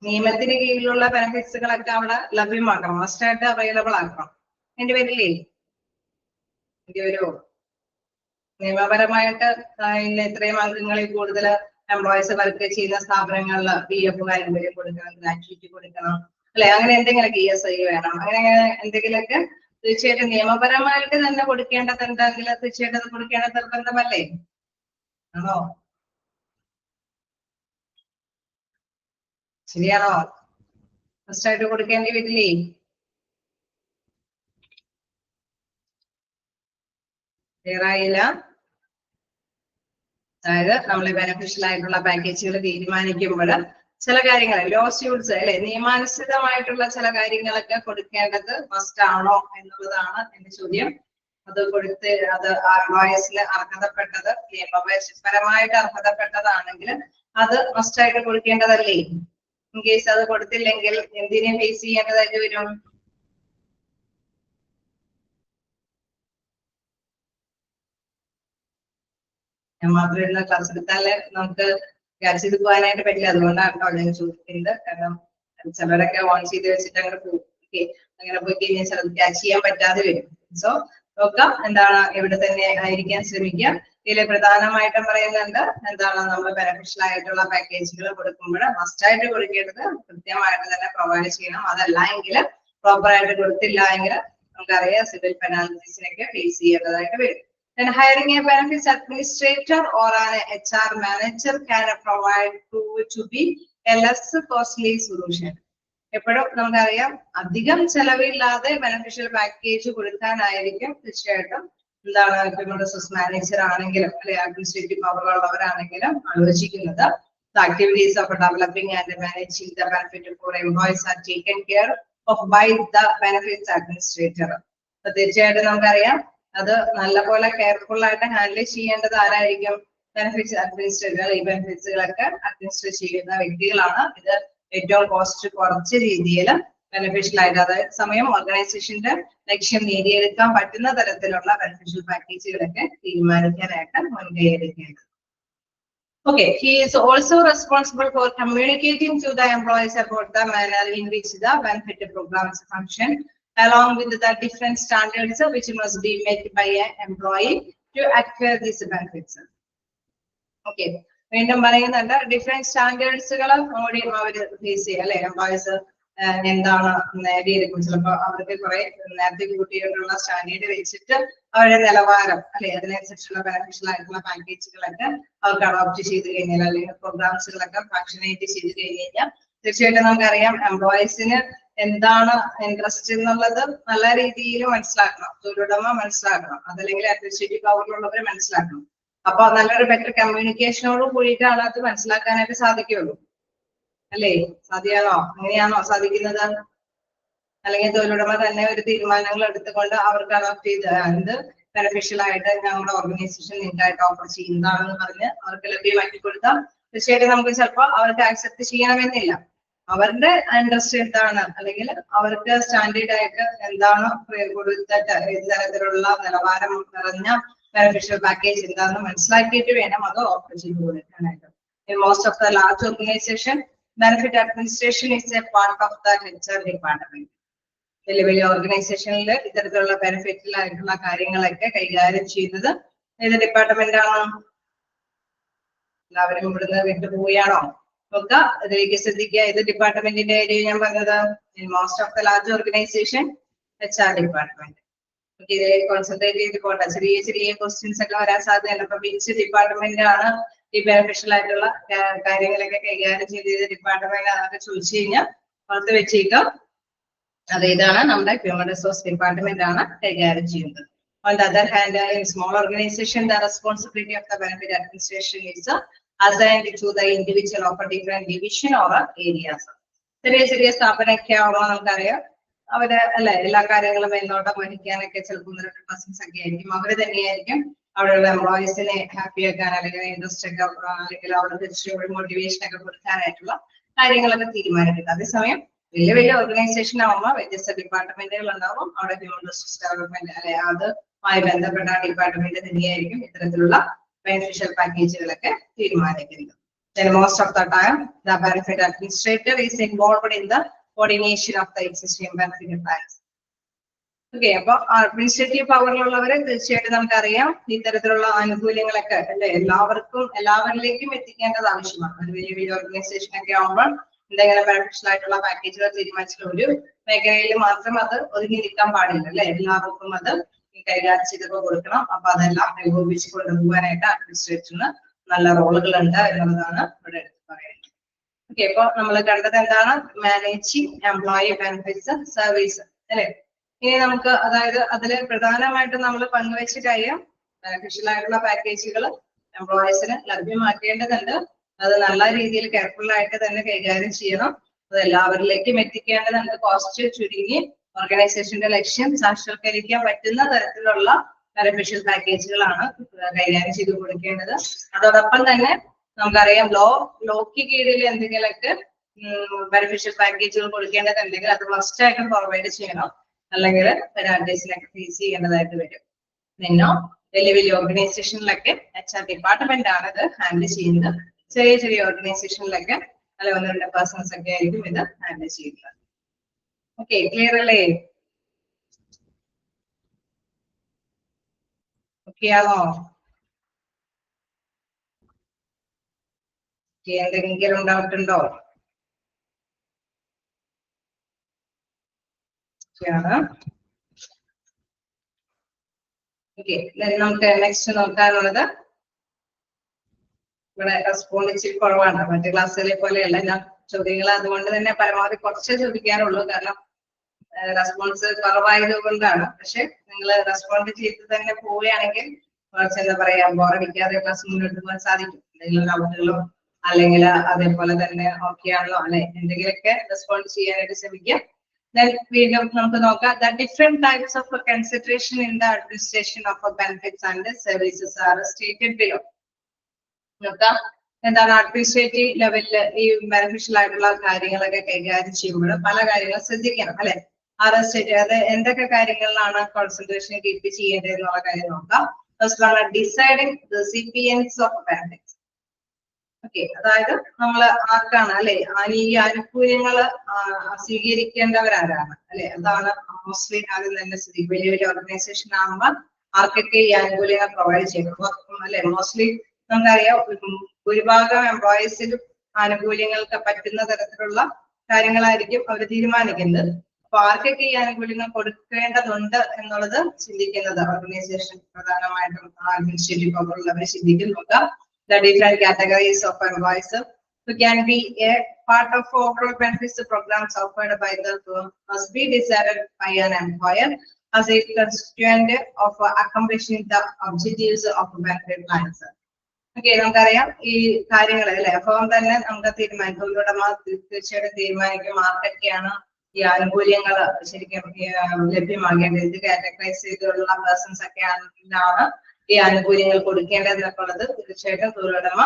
Speaker 1: നിയമത്തിന് കീഴിലുള്ള ബെനിഫിറ്റ്സുകളൊക്കെ അവിടെ ലഭ്യമാക്കണം, മസ്റ്റായിട്ട് അവൈലബിൾ ആക്കണം. എന്റെ പേരില്ലേ ഒരു നിയമപരമായിട്ട് ഇന്ന് എത്രയും അംഗങ്ങളിൽ കൂടുതൽ എംപ്ലോയീസ് വർക്ക് ചെയ്യുന്ന സ്ഥാപനങ്ങളിൽ PF ആനുകൂല്യം കൊടുക്കണം, ഗ്രാറ്റുവിറ്റി കൊടുക്കണം അല്ലെ, അങ്ങനെ എന്തെങ്കിലുമൊക്കെ ESI വേണം, അങ്ങനെ എന്തെങ്കിലുമൊക്കെ തീർച്ചയായിട്ടും നിയമപരമായിട്ട് തന്നെ കൊടുക്കേണ്ടതുണ്ടെങ്കിൽ തീർച്ചയായിട്ടും അത് കൊടുക്കേണ്ട നിർബന്ധമല്ലേ? ആണോ? ശരിയാണോ? ഫസ്റ്റായിട്ട് കൊടുക്കേണ്ടി വരില്ലേ? ക്ലിയർ ആയില്ല? അതായത് നമ്മൾ ബെനിഫിഷ്യൽ ആയിട്ടുള്ള പാക്കേജുകൾ തീരുമാനിക്കുമ്പോൾ ചില കാര്യങ്ങൾ ലോസ്യൂട്ട്സ് അല്ലെ, നിയമാനുസൃതമായിട്ടുള്ള ചില കാര്യങ്ങളൊക്കെ കൊടുക്കേണ്ടത് മസ്റ്റ് ആണോ എന്നുള്ളതാണ് എന്റെ ചോദ്യം. അത് കൊടുത്ത് അത് എംപ്ലോയീസിന് അർഹതപ്പെട്ടത് നിയമപരമായിട്ട് അർഹതപ്പെട്ടതാണെങ്കിൽ അത് മസ്റ്റായിട്ട് കൊടുക്കേണ്ടതല്ലേ? ഇൻ കേസ് അത് കൊടുത്തില്ലെങ്കിൽ എന്തിനെ ഫേസ് ചെയ്യേണ്ടതായിട്ട് വരും? ഞാൻ മാത്രം ക്ലാസ് എടുത്താല് നമുക്ക് ക്യാച്ച് ചെയ്ത് പോകാനായിട്ട് പറ്റില്ല. അതുകൊണ്ടാണ് കേട്ടോ ഞാൻ ചോദിക്കുന്നത്. കാരണം ചിലരൊക്കെ ഓൺ ചെയ്ത് വെച്ചിട്ട് അങ്ങനെ പോകും. ഓക്കെ, അങ്ങനെ പോയി കഴിഞ്ഞാൽ ചിലത് ക്യാച്ച് ചെയ്യാൻ പറ്റാതെ വരും. സോ നോക്കാം, എന്താണ് ഇവിടെ തന്നെ ആയിരിക്കാൻ ശ്രമിക്കുക. ഇതിൽ പ്രധാനമായിട്ടും പറയുന്നുണ്ട് എന്താണ്, നമ്മൾ ബെനിഫിഷ്യൽ ആയിട്ടുള്ള പാക്കേജുകൾ കൊടുക്കുമ്പോൾ മസ്റ്റായിട്ട് കൊടുക്കേണ്ടത് കൃത്യമായിട്ട് തന്നെ പ്രൊവൈഡ് ചെയ്യണം. അതല്ല എങ്കിൽ പ്രോപ്പർ ആയിട്ട് കൊടുത്തില്ല എങ്കിൽ നമുക്കറിയാം സിവിൽ പെനാൽറ്റീസിനൊക്കെ ഫേസ് ചെയ്യേണ്ടതായിട്ട് വരും. Then hiring a benefits administrator or an HR manager can provide to be a less costly solution. എപ്പോഴും നമുക്കറിയാം അധികം ചെലവില്ലാതെ ബെനിഫിഷ്യൽ പാക്കേജ് കൊടുക്കാനായിരിക്കും തീർച്ചയായിട്ടും എന്താണ് ഹ്യൂമൻ റിസോഴ്സ് മാനേജർ ആണെങ്കിലും അല്ലെ അഡ്മിനിസ്ട്രേറ്റീവ് പവറുള്ളവരാണെങ്കിലും ആലോചിക്കുന്നത്. The activities of developing and managing the benefit for employees are taken care of by the benefits administrator. അപ്പൊ തീർച്ചയായിട്ടും നമുക്കറിയാം അത് നല്ലപോലെ കെയർഫുൾ ആയിട്ട് ഹാൻഡിൽ ചെയ്യേണ്ടത് ആരായിരിക്കും? Benefits administrator. ഈ ബെനിഫിറ്റ്സുകളൊക്കെ അഡ്മിനിസ്ട്രേറ്റ് ചെയ്യുന്ന വ്യക്തികളാണ്. ഇത് ഏറ്റവും കോസ്റ്റ് കുറച്ച രീതിയിൽ ബെനിഫിഷ്യൽ ആയിട്ട്, അതായത് സമയം ഓർഗനൈസേഷന്റെ ലക്ഷ്യം നേടിയെടുക്കാൻ പറ്റുന്ന തരത്തിലുള്ള ബെനിഫിഷ്യൽ പാക്കേജുകളൊക്കെ തീരുമാനിക്കാനായിട്ട് മുൻകൈ എടുക്കേണ്ടത്. Okay, he is also responsible for communicating to the employees about the manner in which the benefit programs function, along with the different standards which must be met by an employee to acquire these benefits. Okay, വീണ്ടും പറയുന്നുണ്ട് different സ്റ്റാൻഡേർഡ്സുകൾ കൂടി അവര് face ചെയ്യുക അല്ലെ. Employees എന്താണ് നേടിയെടുക്കും, ചിലപ്പോൾ അവർക്ക് കുറെ നേരത്തെ കൂട്ടിയിട്ടുള്ള സ്റ്റാൻഡേർഡ് വെച്ചിട്ട് അവരുടെ നിലവാരം അല്ലെ അതിനനുസരിച്ചുള്ള ബെനിഫിഷ്യൽ ആയിട്ടുള്ള പാക്കേജുകളൊക്കെ അവർക്ക് അഡോപ്റ്റ് ചെയ്ത് കഴിഞ്ഞാൽ അല്ലെങ്കിൽ പ്രോഗ്രാംസുകളൊക്കെ ഫാക്ഷനേറ്റ് ചെയ്ത് കഴിഞ്ഞാൽ തീർച്ചയായിട്ടും നമുക്കറിയാം എംപ്ലോയീസിന് എന്താണ് ഇൻട്രസ്റ്റ് എന്നുള്ളത് നല്ല രീതിയിൽ മനസ്സിലാക്കണം, തൊഴിലുടമ മനസ്സിലാക്കണം, അതല്ലെങ്കിൽ അഡ്മിനിസ്ട്രേറ്റീവ് പവറിലുള്ളവർ മനസ്സിലാക്കണം. അപ്പൊ നല്ലൊരു ബെറ്റർ കമ്മ്യൂണിക്കേഷനോട് കൂടിയിട്ടാണ് അത് മനസ്സിലാക്കാനായിട്ട് സാധിക്കുള്ളൂ അല്ലേ. സാധ്യമാണോ? അങ്ങനെയാണോ സാധിക്കുന്നത്? അല്ലെങ്കിൽ തൊഴിലുടമ തന്നെ ഒരു തീരുമാനങ്ങൾ എടുത്തുകൊണ്ട് അവർക്ക് അഡോപ്റ്റ് ചെയ്ത് എന്ത് ബെനിഫിഷ്യൽ ആയിട്ട് ഞങ്ങളുടെ ഓർഗനൈസേഷൻ നിങ്ങൾക്കായിട്ട് ഓഫർ ചെയ്യുന്നതാണെന്ന് പറഞ്ഞ് അവർക്ക് ലഭ്യമാക്കി കൊടുത്താൽ തീർച്ചയായിട്ടും നമുക്ക് ചിലപ്പോൾ അവർക്ക് ആക്സെപ്റ്റ് ചെയ്യണമെന്നില്ല. അവരുടെ ഇൻട്രസ്റ്റ് എന്താണ് അല്ലെങ്കിൽ അവർക്ക് സ്റ്റാൻഡേർഡ് ആയിട്ട് എന്താണ് കൊടുത്തിട്ട് ഏത് തരത്തിലുള്ള നിലവാരം നിറഞ്ഞ ബെനിഫിഷ്യൽ പാക്കേജ് എന്താണെന്ന് മനസ്സിലാക്കിയിട്ട് വേണം അത് ഓഫർ ചെയ്ത് കൊടുക്കാനായിട്ട്. In most of the large organization, benefit administration is a part of the HR department. വലിയ വലിയ ഓർഗനൈസേഷനിൽ ഇത്തരത്തിലുള്ള ബെനിഫിറ്റിലായിട്ടുള്ള കാര്യങ്ങളൊക്കെ കൈകാര്യം ചെയ്യുന്നത് ഏത് ഡിപ്പാർട്ട്മെന്റ് ആണ്? എല്ലാവരും ഇവിടുന്ന് വിട്ടുപോവുകയാണോ? നോക്കുക, ഇതിലേക്ക് ശ്രദ്ധിക്കുക. ഏത് ഡിപ്പാർട്ട്മെന്റിന്റെ ഏരിയ ഞാൻ പറഞ്ഞത്? In most of the large organization, HR department. ഇതിലെ കോൺസെൻട്രേറ്റ് ചെയ്ത് പോകണ്ട, ചെറിയ ചെറിയ ക്വസ്റ്റ്യൻസ് ഒക്കെ വരാൻ സാധ്യതയുണ്ട്. അപ്പൊ വിച്ച് ഡിപ്പാർട്ട്മെന്റ് ആണ് ഈ ബെനിഫിഷ്യൽ ആയിട്ടുള്ള കാര്യങ്ങളൊക്കെ കൈകാര്യം ചെയ്ത് ഡിപ്പാർട്ട്മെന്റ് അതൊക്കെ ചോദിച്ചു കഴിഞ്ഞാൽ പുറത്ത് വെച്ചേക്കാം. അത് ഇതാണ് നമ്മുടെ ഹ്യൂമൻ റിസോഴ്സ് ഡിപ്പാർട്ട്മെന്റ് ആണ് കൈകാര്യം ചെയ്യുന്നത്. On the other hand, in small organization, the responsibility of the benefit administration is assigned to the individual of a different division or areas. ചെറിയ ചെറിയ സ്ഥാപനമൊക്കെ ആവുമ്പോൾ നമുക്കറിയാം അവര് അല്ലെ എല്ലാ കാര്യങ്ങളും മേൽനോട്ടം വഹിക്കാനൊക്കെ ചിലപ്പോൾ 1-2 പേഴ്സൺസ് ഒക്കെ ആയിരിക്കും. അവര് തന്നെയായിരിക്കും അവിടെയുള്ള എംപ്ലോയീസിനെ ഹാപ്പി ആക്കാൻ അല്ലെങ്കിൽ ഇൻട്രസ്റ്റ് ഒക്കെ അല്ലെങ്കിൽ അവർക്ക് മോട്ടിവേഷൻ ഒക്കെ കൊടുക്കാനായിട്ടുള്ള കാര്യങ്ങളൊക്കെ തീരുമാനിക്കുന്നത്. അതേസമയം വലിയ വലിയ ഓർഗനൈസേഷൻ ആവുമ്പോൾ വ്യത്യസ്ത ഡിപ്പാർട്ട്മെന്റുകൾ ഉണ്ടാവും. അവിടെ ഹ്യൂമൻ റിസോഴ്സ് ഡെവലപ്മെന്റ് അല്ലെ അതുമായി ബന്ധപ്പെട്ട ഡിപ്പാർട്ട്മെന്റ് തന്നെയായിരിക്കും ഇത്തരത്തിലുള്ള ബെനിഫിഷ്യൽ പാക്കേജുകളൊക്കെ തീരുമാനിക്കുന്നത്. Then most of the time, the benefit administrator is involved in the coordination of the existing benefit plans. Okay, അപ്പൊ അഡ്മിനിസ്ട്രേറ്റീവ് പവറിലുള്ളവരെ തീർച്ചയായിട്ടും നമുക്കറിയാം ഇത്തരത്തിലുള്ള ആനുകൂല്യങ്ങളൊക്കെ അല്ലെ എല്ലാവരിലേക്കും എത്തിക്കേണ്ടത് ആവശ്യമാണ്. ഒരു വലിയ വലിയ ഓർഗനൈസേഷൻ ഒക്കെ ആവുമ്പോൾ എന്തെങ്കിലും ബെനിഫിഷ്യൽ ആയിട്ടുള്ള പാക്കേജുകൾ തീരുമാനിച്ചിട്ടുള്ള ഒരു മേഖലയിൽ മാത്രം അത് ഒതുങ്ങി നിൽക്കാൻ പാടില്ല അല്ലെ. എല്ലാവർക്കും അത് കൈകാര്യം ചെയ്തൊക്കെ കൊടുക്കണം. അപ്പൊ അതെല്ലാം ഏകോപിപ്പിച്ച് കൊണ്ടുപോകാനായിട്ട് അഡ്മിനിസ്ട്രേറ്ററിന് നല്ല റോളുകൾ ഉണ്ട് എന്നുള്ളതാണ് ഇവിടെ എടുത്ത് പറയുന്നത്. ഓക്കെ, അപ്പൊ നമ്മൾ കണ്ടത് എന്താണ്? മാനേജിങ് എംപ്ലോയി ബെനിഫിറ്റ്സ് സർവീസ് അല്ലെ. ഇനി നമുക്ക് അതായത് അതിൽ പ്രധാനമായിട്ടും നമ്മൾ പങ്കുവെച്ച കാര്യം ബെനിഫിഷ്യൽ ആയിട്ടുള്ള പാക്കേജുകൾ എംപ്ലോയീസിന് ലഭ്യമാക്കേണ്ടതുണ്ട്. അത് നല്ല രീതിയിൽ കെയർഫുൾ ആയിട്ട് തന്നെ കൈകാര്യം ചെയ്യണം. അത് എല്ലാവരിലേക്കും എത്തിക്കേണ്ടതുണ്ട്. കോസ്റ്റ് ചുരുങ്ങി ഓർഗനൈസേഷന്റെ ലക്ഷ്യം സാക്ഷാത്കരിക്കാൻ പറ്റുന്ന തരത്തിലുള്ള ബെനിഫിഷ്യൽ പാക്കേജുകളാണ് കൈകാര്യം ചെയ്ത് കൊടുക്കേണ്ടത്. അതോടൊപ്പം തന്നെ നമുക്കറിയാം ലോക്ക് കീഴിൽ എന്തെങ്കിലുമൊക്കെ ബെനിഫിഷ്യൽ പാക്കേജുകൾ കൊടുക്കേണ്ടതുണ്ടെങ്കിൽ അത് മസ്റ്റ് ആയിട്ട് ഫോർവേഡ് ചെയ്യണം. അല്ലെങ്കിൽ പെനാൽറ്റീസിനൊക്കെ ഫേസ് ചെയ്യേണ്ടതായിട്ട് വരും. പിന്നെ വലിയ വലിയ ഓർഗനൈസേഷനിലൊക്കെ HR ഡിപ്പാർട്ട്മെന്റ് ആണ് ഇത് ഹാൻഡിൽ ചെയ്യുന്നത്. ചെറിയ ചെറിയ ഓർഗനൈസേഷനിലൊക്കെ അല്ലെ 1-2 പേഴ്സൺസ് ഒക്കെ ആയിരിക്കും ഇത് ഹാൻഡിൽ ചെയ്യുന്നത്. ഓക്കെ, ക്ലിയർ അല്ലേ? ഓക്കെ ആണോ? എന്തെങ്കിലും ഡൗട്ട് ഉണ്ടോ? ഓക്കെ, നമുക്ക് നെക്സ്റ്റ് നോക്കാനുള്ളത് ഇവിടെ റെസ്പോണ്ട് ഇച്ചിരി കുറവാണ്. മറ്റു ക്ലാസ്സുകളെ പോലെയല്ല ഞാൻ ചോദ്യങ്ങൾ അതുകൊണ്ട് തന്നെ പരമാവധി കുറച്ചേ ചോദിക്കാറുള്ളൂ. കാരണം റെസ്പോൺസ് കുറവായത് കൊണ്ടാണ്. പക്ഷെ നിങ്ങൾ റെസ്പോണ്ട് ചെയ്ത് തന്നെ പോവുകയാണെങ്കിൽ കുറച്ച് എന്താ പറയാ ബോറടിക്കാതെ ക്ലാസ് മുന്നോട്ട് പോകാൻ സാധിക്കും. എന്തെങ്കിലും ഡൗട്ടുകളോ അല്ലെങ്കിൽ അതേപോലെ തന്നെ ഓക്കെ ആണല്ലോ അല്ലെ എന്തെങ്കിലുമൊക്കെ റെസ്പോണ്ട് ചെയ്യാനായിട്ട് ശ്രമിക്കാം. വീണ്ടും നമുക്ക് നോക്കാം. The different types of consideration in the administration of benefits and services are stated below. നോക്കാം എന്താണ് അഡ്മിനിസ്ട്രേറ്റീവ് ലെവലില് ഈ ബെനിഫിഷ്യൽ ആയിട്ടുള്ള കാര്യങ്ങളൊക്കെ കൈകാര്യം ചെയ്യുമ്പോൾ പല കാര്യങ്ങളും ശ്രദ്ധിക്കണം അല്ലെ. സ്റ്റേറ്റ് അത് എന്തൊക്കെ കാര്യങ്ങളിലാണ് കോൺസെൻട്രേഷൻ കീപ്പ് ചെയ്യേണ്ടത് എന്നുള്ള കാര്യം നോക്കാം. ഫസ്റ്റ് ആണ് deciding recipients of benefits. Okay, അതായത് നമ്മൾ ആർക്കാണ് അല്ലെ ഈ ആനുകൂല്യങ്ങൾ സ്വീകരിക്കേണ്ടവരാരാണ് അല്ലെ, അതാണ് മോസ്റ്റ്ലി ആദ്യം തന്നെ ശ്രദ്ധിക്കും. വലിയ വലിയ ഓർഗനൈസേഷൻ ആകുമ്പോൾ ആർക്കൊക്കെ ഈ ആനുകൂല്യങ്ങൾ പ്രൊവൈഡ് ചെയ്യണം അല്ലെ. മോസ്റ്റ്ലി നമുക്കറിയാം ഭൂരിഭാഗം എംപ്ലോയീസിനും ആനുകൂല്യങ്ങൾക്ക് പറ്റുന്ന തരത്തിലുള്ള കാര്യങ്ങളായിരിക്കും അവർ തീരുമാനിക്കുന്നത്. അപ്പൊ ആർക്കൊക്കെ ഈ ആനുകൂല്യങ്ങൾ കൊടുക്കേണ്ടതുണ്ട് എന്നുള്ളത് ചിന്തിക്കുന്നത് ഓർഗനൈസേഷൻ പ്രധാനമായിട്ടും അഡ്മിനിസ്ട്രേറ്റീവ് പവറുള്ളവർ ചിന്തിക്കുന്നുണ്ട്. The different categories of employees who can be a part of overall benefits programs offered by the firm must be decided by an employer as a constituent of accomplishing the objectives of benefit plans. Okay, നമുക്കറിയാം ഈ കാര്യങ്ങൾ അല്ലെ. Firm തന്നെ നമുക്ക് തീരുമാനിക്കും, തീർച്ചയായിട്ടും തീരുമാനിക്കും ആർക്കൊക്കെയാണ് ഈ ആനുകൂല്യങ്ങൾ ശരിക്കും ലഭ്യമാകേണ്ടത്, ഇത് കാറ്റഗറൈസ് ചെയ്തുള്ള പേഴ്സൺസ് ഒക്കെ ആണ് ഈ ആനുകൂല്യങ്ങൾ കൊടുക്കേണ്ടതെന്നുള്ളത് തീർച്ചയായിട്ടും തൊഴിലുടമ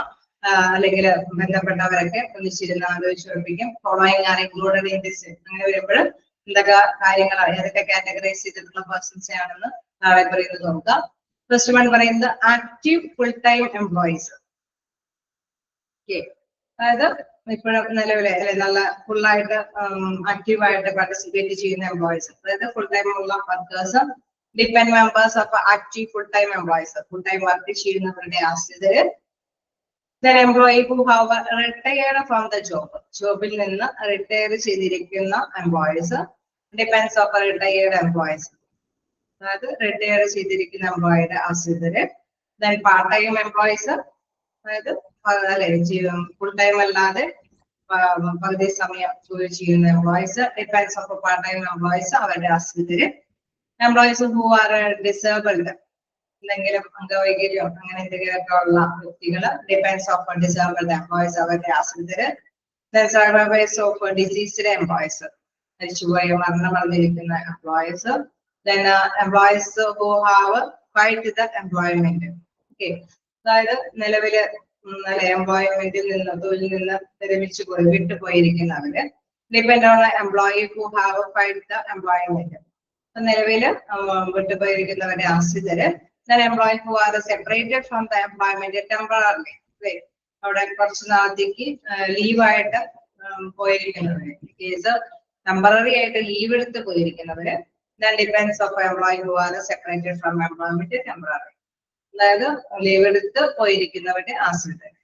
Speaker 1: അല്ലെങ്കിൽ ബന്ധപ്പെട്ടവരൊക്കെ ഒന്നിച്ചിരുന്ന് ആലോചിച്ചുറപ്പിക്കും. ഫോളോയിങ് ആണ് ഇൻക്ലൂഡഡ് ഇൻ ദിസ്. അങ്ങനെ വരുമ്പോൾ എന്തൊക്കെ കാര്യങ്ങളാണ്, ഏതൊക്കെ കാറ്റഗറൈസ് ചെയ്തിട്ടുള്ള പേഴ്സൺസ് ആണെന്ന് താഴെ പറയുന്നത് നോക്കുക. ഫസ്റ്റ് വൺ പറയുന്നത് active full time employees. Okay, അതായത് ഇപ്പോഴും നിലവിലെ അല്ലെ നല്ല ഫുള്ളായിട്ട് ആക്റ്റീവായിട്ട് പാർട്ടിസിപ്പേറ്റ് ചെയ്യുന്ന എംപ്ലോയീസ്, അതായത് ഫുൾ ടൈം ഉള്ള workers, depend members of active full time employees, full time work ചെയ്യുന്നവരുടെ ആശ്രിതര്. Then employee who have retired from the job, ജോബിൽ നിന്ന് റിട്ടയർ ചെയ്തിരിക്കുന്ന employees, depends of retired employees, അതായത് റിട്ടയർ ചെയ്തിരിക്കുന്ന എംപ്ലോയിയുടെ ആശ്രിതര്. Then പാർട്ട് ടൈം എംപ്ലോയീസ്, അതായത് അല്ലെ full time അല്ലാതെ പകുതി സമയം ജോലി ചെയ്യുന്ന employees, depends of part time employees അവരുടെ ആശ്രിതര്. എംപ്ലോയീസ് ഹു ആർ ഡിസേബിൾഡ്, എന്തെങ്കിലും അംഗവൈകല്യം അങ്ങനെ എന്തെങ്കിലുമൊക്കെ ഉള്ള വ്യക്തികൾ, ഡിപെൻഡ്സ് ഓഫ് ഡിസേബിൾഡ് എംപ്ലോയീസ് അവരുടെ ആശ്രിതര്. സർവൈവേഴ്സ് ഓഫ് ഡിസീസ്ഡ് എംപ്ലോയീസ്, മരിച്ചുപോയ മരണമടഞ്ഞിരിക്കുന്ന employees. Then employees who have quit the employment. Okay, അതായത് നിലവില് എംപ്ലോയ്മെന്റിൽ നിന്ന് തൊഴിലിൽ നിന്ന് വിരമിച്ചു പോയി വിട്ടുപോയിരിക്കുന്നവര്. Depend on employee who have quit the employment, നിലവില് വിട്ടുപോയിരിക്കുന്നവരുടെ ആശ്രിതര്. Employee who are separated from the employment temporary, അവിടെ കുറച്ച് നാളത്തേക്ക് ലീവായിട്ട് പോയിരിക്കുന്നവര്, കേസ് ടെമ്പററി ആയിട്ട് ലീവ് എടുത്ത് പോയിരിക്കുന്നവര്. Then depends of employee who are separated from employment temporary, അതായത് ലീവ് എടുത്ത് പോയിരിക്കുന്നവരുടെ ആശ്രിതര്.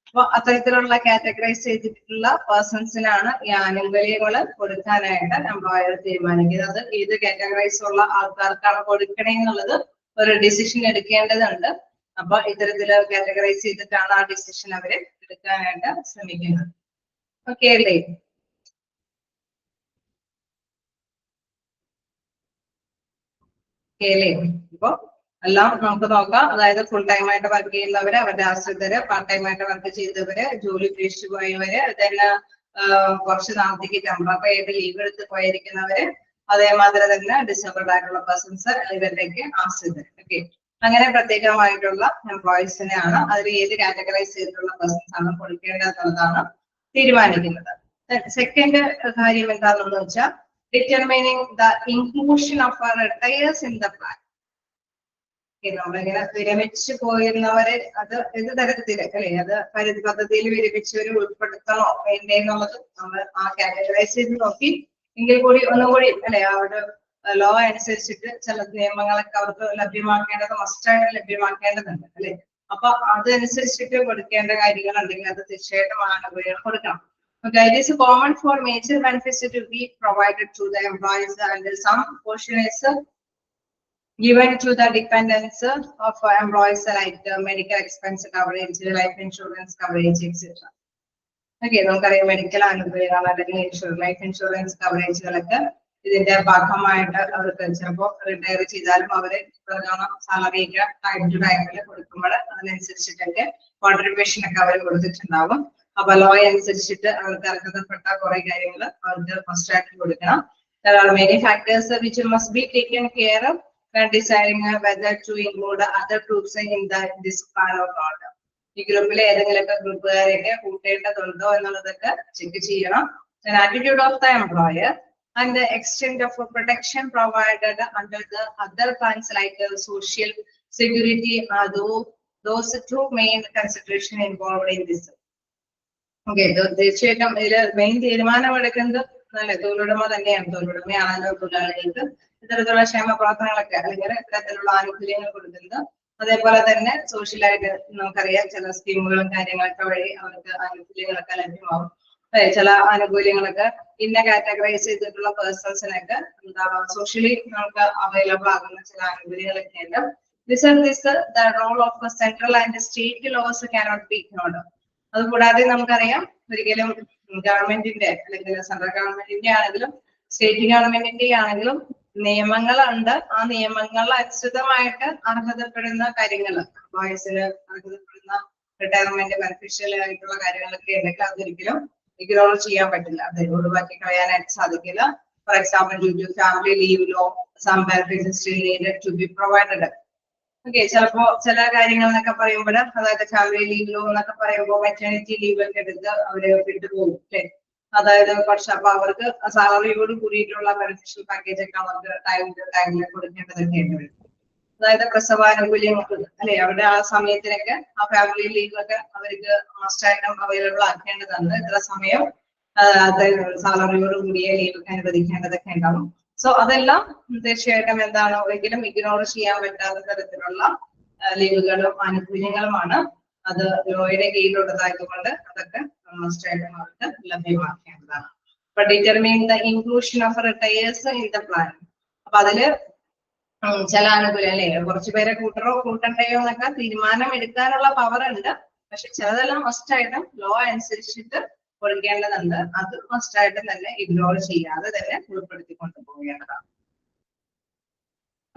Speaker 1: അപ്പൊ അത്തരത്തിലുള്ള കാറ്റഗറൈസ് ചെയ്തിട്ടുള്ള പേഴ്സൺസിനാണ് ഈ ആനുകൂല്യങ്ങൾ കൊടുക്കാനായിട്ട് എംപ്ലോയർ തീരുമാനിക്കുന്നത്. ഏത് കാറ്റഗറൈസ് ഉള്ള ആൾക്കാർക്കാണ് കൊടുക്കണേ എന്നുള്ളത് ഒരു ഡിസിഷൻ എടുക്കേണ്ടതുണ്ട്. അപ്പൊ ഇത്തരത്തില് കാറ്റഗറൈസ് ചെയ്തിട്ടാണ് ആ ഡിസിഷൻ അവര് എടുക്കാനായിട്ട് ശ്രമിക്കുന്നത്. ഓക്കെ അല്ലേ? ഇപ്പൊ എല്ലാം നമുക്ക് നോക്കാം. അതായത് ഫുൾ ടൈം ആയിട്ട് വർക്ക് ചെയ്യുന്നവര്, അവരുടെ ആശ്രിതര്, പാർട്ട് ടൈം ആയിട്ട് വർക്ക് ചെയ്തവര്, ജോലി ഉപേക്ഷിച്ചു പോയവര്, തന്നെ കുറച്ച് നാളത്തേക്ക് ടെമ്പററി ആയിട്ട് ലീവ് എടുത്ത് പോയിരിക്കുന്നവര്, അതേമാതിരി തന്നെ ഡിസേബിൾഡ് ആയിട്ടുള്ള പേഴ്സൺസ്, ഇവരുടെയൊക്കെ ആശ്രിതര്. ഓക്കെ, അങ്ങനെ പ്രത്യേകമായിട്ടുള്ള എംപ്ലോയീസിനെയാണ് അതിൽ ഏത് കാറ്റഗറൈസ് ചെയ്തിട്ടുള്ള പേഴ്സൺസ് ആണ് കൊടുക്കേണ്ടതെന്നുള്ളതാണ് തീരുമാനിക്കുന്നത്. സെക്കൻഡ് കാര്യം എന്താണെന്ന് വെച്ചാൽ determining the inclusion of our retires in the plan. നമ്മളിങ്ങനെ വിരമിച്ചു പോയിരുന്നവരെ അത് ഏത് തരത്തില് അല്ലെ, അത് പരിധി പദ്ധതിയിൽ വിരമിച്ചവരെ ഉൾപ്പെടുത്തണോ വേണ്ടേ എന്നുള്ളത് നമ്മൾ ആ കാറ്റഗറൈസ് ചെയ്ത് നോക്കി. എങ്കിൽ കൂടി ഒന്നുകൂടി അല്ലെ, അവരുടെ ലോ അനുസരിച്ചിട്ട് ചില നിയമങ്ങളൊക്കെ അവർക്ക് ലഭ്യമാക്കേണ്ടത് മസ്റ്റായിട്ട് ലഭ്യമാക്കേണ്ടതുണ്ട് അല്ലെ. അപ്പൊ അതനുസരിച്ചിട്ട് കൊടുക്കേണ്ട കാര്യങ്ങൾ ഉണ്ടെങ്കിൽ അത് തീർച്ചയായിട്ടും ആനുകൂല്യം കൊടുക്കണം. Okay, it is common for major benefits to be provided to the employees, and some portion is given to the dependents of employees, like medical expense coverage, life insurance coverage, etc. Okay, നമുക്കറിയാം medical ആനുകൂല്യങ്ങൾ അല്ലെങ്കിൽ life insurance കവറേജുകളൊക്കെ ഇതിന്റെ ഭാഗമായിട്ട് അവർക്ക് ചിലപ്പോൾ retire ചെയ്താലും അവര് salary ഒക്കെ ടൈം ടു ടൈമിൽ കൊടുക്കുമ്പോൾ അതിനനുസരിച്ചിട്ടൊക്കെ കോൺട്രിബ്യൂഷൻ ഒക്കെ അവർ കൊടുത്തിട്ടുണ്ടാവും. അപ്പൊ ലോ അനുസരിച്ചിട്ട് അവർക്ക് അർഹതപ്പെട്ട കുറെ കാര്യങ്ങൾ അവർക്ക് ഫസ്റ്റ് ആയിട്ട് കൊടുക്കണം. There are many factors which must be taken care of when deciding whether to include other groups in this plan or not. ഈ ഗ്രൂപ്പിലെ ഏതെങ്കിലുമൊക്കെ ഗ്രൂപ്പുകാരെയൊക്കെ കൂട്ടേണ്ടതുണ്ടോ എന്നുള്ളതൊക്കെ ചെക്ക് ചെയ്യണം. Attitude of the employer and the extent of protection provided under the other plans like social security are those two main consideration involved in this. Okay, തീർച്ചയായിട്ടും ഇതിൽ main തീരുമാനമെടുക്കുന്നത് തൊഴിലുടമ തന്നെയാണ്. തൊഴിലുടമയാണല്ലോ തൊഴിലാളികൾക്ക് ഇത്തരത്തിലുള്ള ക്ഷേമ പ്രവർത്തനങ്ങളൊക്കെ അല്ലെങ്കിൽ ഇത്തരത്തിലുള്ള ആനുകൂല്യങ്ങൾ കൊടുക്കുന്നത്. അതേപോലെ തന്നെ സോഷ്യലായിട്ട് നമുക്കറിയാം ചില സ്കീമുകളും കാര്യങ്ങളൊക്കെ വഴി അവർക്ക് ആനുകൂല്യങ്ങളൊക്കെ ലഭ്യമാവും. ചില ആനുകൂല്യങ്ങളൊക്കെ ഇന്ന കാറ്റഗറൈസ് ചെയ്തിട്ടുള്ള പേഴ്സൺസിനൊക്കെ എന്താണ് സോഷ്യലി നമുക്ക് അവൈലബിൾ ആകുന്ന ചില ആനുകൂല്യങ്ങളൊക്കെ ഉണ്ട്. The role of central and state laws cannot be ignored. അതുകൂടാതെ നമുക്കറിയാം ഒരിക്കലും ഗവൺമെന്റിന്റെ അല്ലെങ്കിൽ സെൻട്രൽ ഗവൺമെന്റിന്റെ ആണെങ്കിലും സ്റ്റേറ്റ് ഗവൺമെന്റിന്റെ ആണെങ്കിലും നിയമങ്ങളുണ്ട്. ആ നിയമങ്ങൾ അനുസൃതമായിട്ട് അർഹതപ്പെടുന്ന കാര്യങ്ങൾ വയസ്സിന് അർഹതപ്പെടുന്ന റിട്ടയർമെന്റ് ബെനിഫിഷ്യൽ ആയിട്ടുള്ള കാര്യങ്ങളൊക്കെ ഉണ്ടെങ്കിൽ അതൊരിക്കലും ഇഗ്നോർ ചെയ്യാൻ പറ്റില്ല, അത് ഒഴിവാക്കി കളയാനായിട്ട് സാധിക്കില്ല. For example due to family leave law some benefits still needed to be provided. Okay, ചിലപ്പോ ചില കാര്യങ്ങൾ എന്നൊക്കെ പറയുമ്പോൾ അതായത് ഫാമിലി ലീവ് ലോ എന്നൊക്കെ പറയുമ്പോൾ മെറ്റേണിറ്റി ലീവ് ഒക്കെ എടുത്ത് അവര് വിട്ടുപോകും അല്ലെ. അതായത് പക്ഷെ അപ്പൊ അവർക്ക് സാലറിയോട് കൂടിയിട്ടുള്ള ബെനിഫിഷ്യൽ പാക്കേജ് ഒക്കെ അവർക്ക് ടൈമിൽ കൊടുക്കേണ്ടതൊക്കെ ഉണ്ട്. അതായത് പ്രസവാനുകൂല്യങ്ങൾ അല്ലെ, അവരുടെ ആ സമയത്തിനൊക്കെ ആ ഫാമിലി ലീവ് ഒക്കെ അവർക്ക് മസ്റ്റായിട്ടും അവൈലബിൾ ആക്കേണ്ടതുണ്ട്. ഇത്ര സമയം സാലറിയോട് കൂടിയ ലീവ് ഒക്കെ അനുവദിക്കേണ്ടതൊക്കെ ഉണ്ടാവും. സോ അതെല്ലാം തീർച്ചയായിട്ടും എന്താണ് ഒരിക്കലും ഇഗ്നോർ ചെയ്യാൻ പറ്റാത്ത തരത്തിലുള്ള ലീവുകളും ആനുകൂല്യങ്ങളുമാണ്. അത് ലോയുടെ കീഴിലുള്ളതായതുകൊണ്ട് അതൊക്കെ മസ്റ്റായിട്ടും അവർക്ക് ലഭ്യമാക്കേണ്ടതാണ്. അപ്പൊ determine the inclusion of retires in the plan. അപ്പൊ അതില് ചില ആനുകൂല്യം അല്ലെ, കുറച്ചുപേരെ കൂട്ടറോ കൂട്ടണ്ടയോ എന്നൊക്കെ തീരുമാനം എടുക്കാനുള്ള പവർ ഉണ്ട്. പക്ഷെ ചിലതെല്ലാം മസ്റ്റായിട്ടും ലോ അനുസരിച്ചിട്ട് കൊടുക്കേണ്ടതുണ്ട്. അത് മസ്റ്റായിട്ടും തന്നെ ഇഗ്നോർ ചെയ്യാതെ തന്നെ ഉൾപ്പെടുത്തി കൊണ്ടുപോകേണ്ടതാണ്.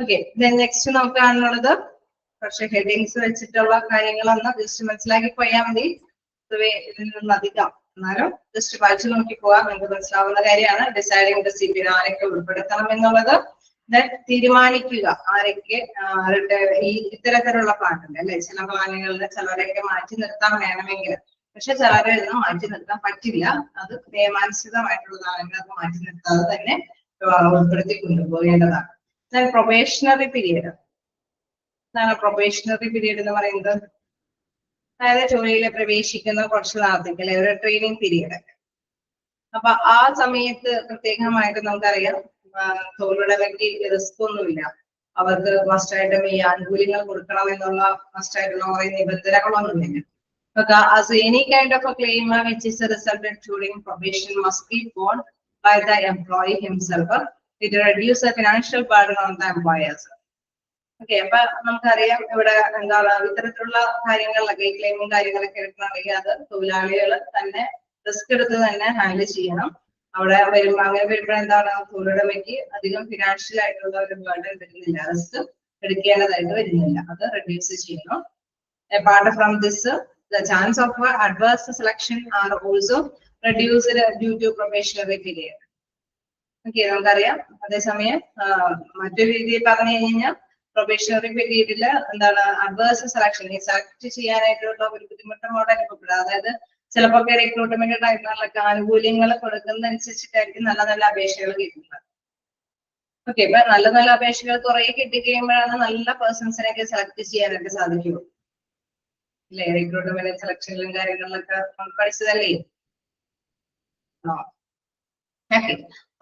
Speaker 1: ഓക്കെ, നെക്സ്റ്റ് നമുക്ക് കാണുന്നത് പക്ഷെ ഹെഡിങ്സ് വെച്ചിട്ടുള്ള കാര്യങ്ങളൊന്നും ജസ്റ്റ് മനസ്സിലാക്കി പോയാൽ മതി. ഇതിൽ നിന്നും അധികം എന്നാലും ജസ്റ്റ് വായിച്ചു നോക്കി പോകാം, നിങ്ങൾക്ക് മനസ്സിലാവുന്ന കാര്യമാണ്. ഡിസൈഡിങ് ദ CPR ആരൊക്കെ ഉൾപ്പെടുത്തണം എന്നുള്ളത് തീരുമാനിക്കുക. ആരൊക്കെ ഈ ഇത്തരത്തിലുള്ള പ്ലാനുണ്ട് അല്ലെ, ചില പ്ലാനുകളിൽ ചിലരെയൊക്കെ മാറ്റി നിർത്താൻ വേണമെങ്കിൽ, പക്ഷെ ചിലരെ ഒന്നും മാറ്റി നിർത്താൻ പറ്റില്ല. അത് നിയമാനുസൃതമായിട്ടുള്ളതാണെങ്കിൽ അത് മാറ്റി നിർത്താതെ തന്നെ ഉൾപ്പെടുത്തി കൊണ്ടുപോകേണ്ടതാണ്. Probationary period. എന്താണ് പ്രൊബേഷണറി പീരീഡ് എന്ന് പറയുന്നത്? അതായത് ജോലിയിൽ പ്രവേശിക്കുന്ന കുറച്ച് നാളത്തേക്ക് അല്ലെ ഒരു ട്രെയിനിങ് പീരീഡ്. അപ്പൊ ആ സമയത്ത് പ്രത്യേകമായിട്ട് നമുക്കറിയാം തൊഴിലുടമയ്ക്ക് റിസ്ക് ഒന്നുമില്ല. അവർക്ക് മസ്റ്റായിട്ടും ഈ ആനുകൂല്യങ്ങൾ കൊടുക്കണം എന്നുള്ള മസ്റ്റായിട്ടുള്ള കുറെ നിബന്ധനകളൊന്നുമില്ല. As any kind of a claim which is resulted during probation must be borne by the employee himself. It reduces the financial burden on the employers. Okay, അപ്പൊ നമുക്കറിയാം ഇവിടെ എന്താണ് ഇത്തരത്തിലുള്ള കാര്യങ്ങളിലൊക്കെ ക്ലെയിമും കാര്യങ്ങളൊക്കെ എടുക്കണമെങ്കിൽ അത് തൊഴിലാളികൾ തന്നെ റിസ്ക് എടുത്ത് തന്നെ ഹാൻഡിൽ ചെയ്യണം. അവിടെ വരുമ്പോ അങ്ങനെ വരുമ്പോൾ എന്താണ് തൊഴിലുടമയ്ക്ക് അധികം ഫിനാൻഷ്യൽ ആയിട്ടുള്ള ഒരു ബർഡൻ വരുന്നില്ല, റിസ്ക് എടുക്കേണ്ടതായിട്ട് വരുന്നില്ല. അത് റെഡ്യൂസ് ചെയ്യണം. Apart from this, the chance of adverse selection are also reduced due to probationary period. Okay, നമുക്കറിയാം. അതേസമയം മറ്റൊരു രീതിയിൽ പറഞ്ഞു കഴിഞ്ഞാൽ പ്രൊബേഷണറി പീരീഡിൽ എന്താണ് അഡ്വേഴ്സ് സെലക്ഷൻ സെലക്ട് ചെയ്യാനായിട്ടുള്ള ഒരു ബുദ്ധിമുട്ടോടെ അനുഭവപ്പെടുക. അതായത് ചിലപ്പോ റിക്രൂട്ട്മെന്റ് ടൈമിലൊക്കെ ആനുകൂല്യങ്ങൾ കൊടുക്കുന്നതനുസരിച്ചിട്ടായിരിക്കും നല്ല നല്ല അപേക്ഷകൾ കിട്ടുന്നത്. ഓക്കെ, ഇപ്പൊ നല്ല നല്ല അപേക്ഷകൾ കുറെ കിട്ടിക്കഴിയുമ്പോഴാണ് നല്ല പേഴ്സൺസിനൊക്കെ സെലക്ട് ചെയ്യാനായിട്ട് സാധിക്കുള്ളൂ അല്ലെ. റിക്രൂട്ട്മെന്റ് സെലക്ഷനിലും കാര്യങ്ങളിലൊക്കെ പഠിച്ചതല്ലേ. ഓക്കെ,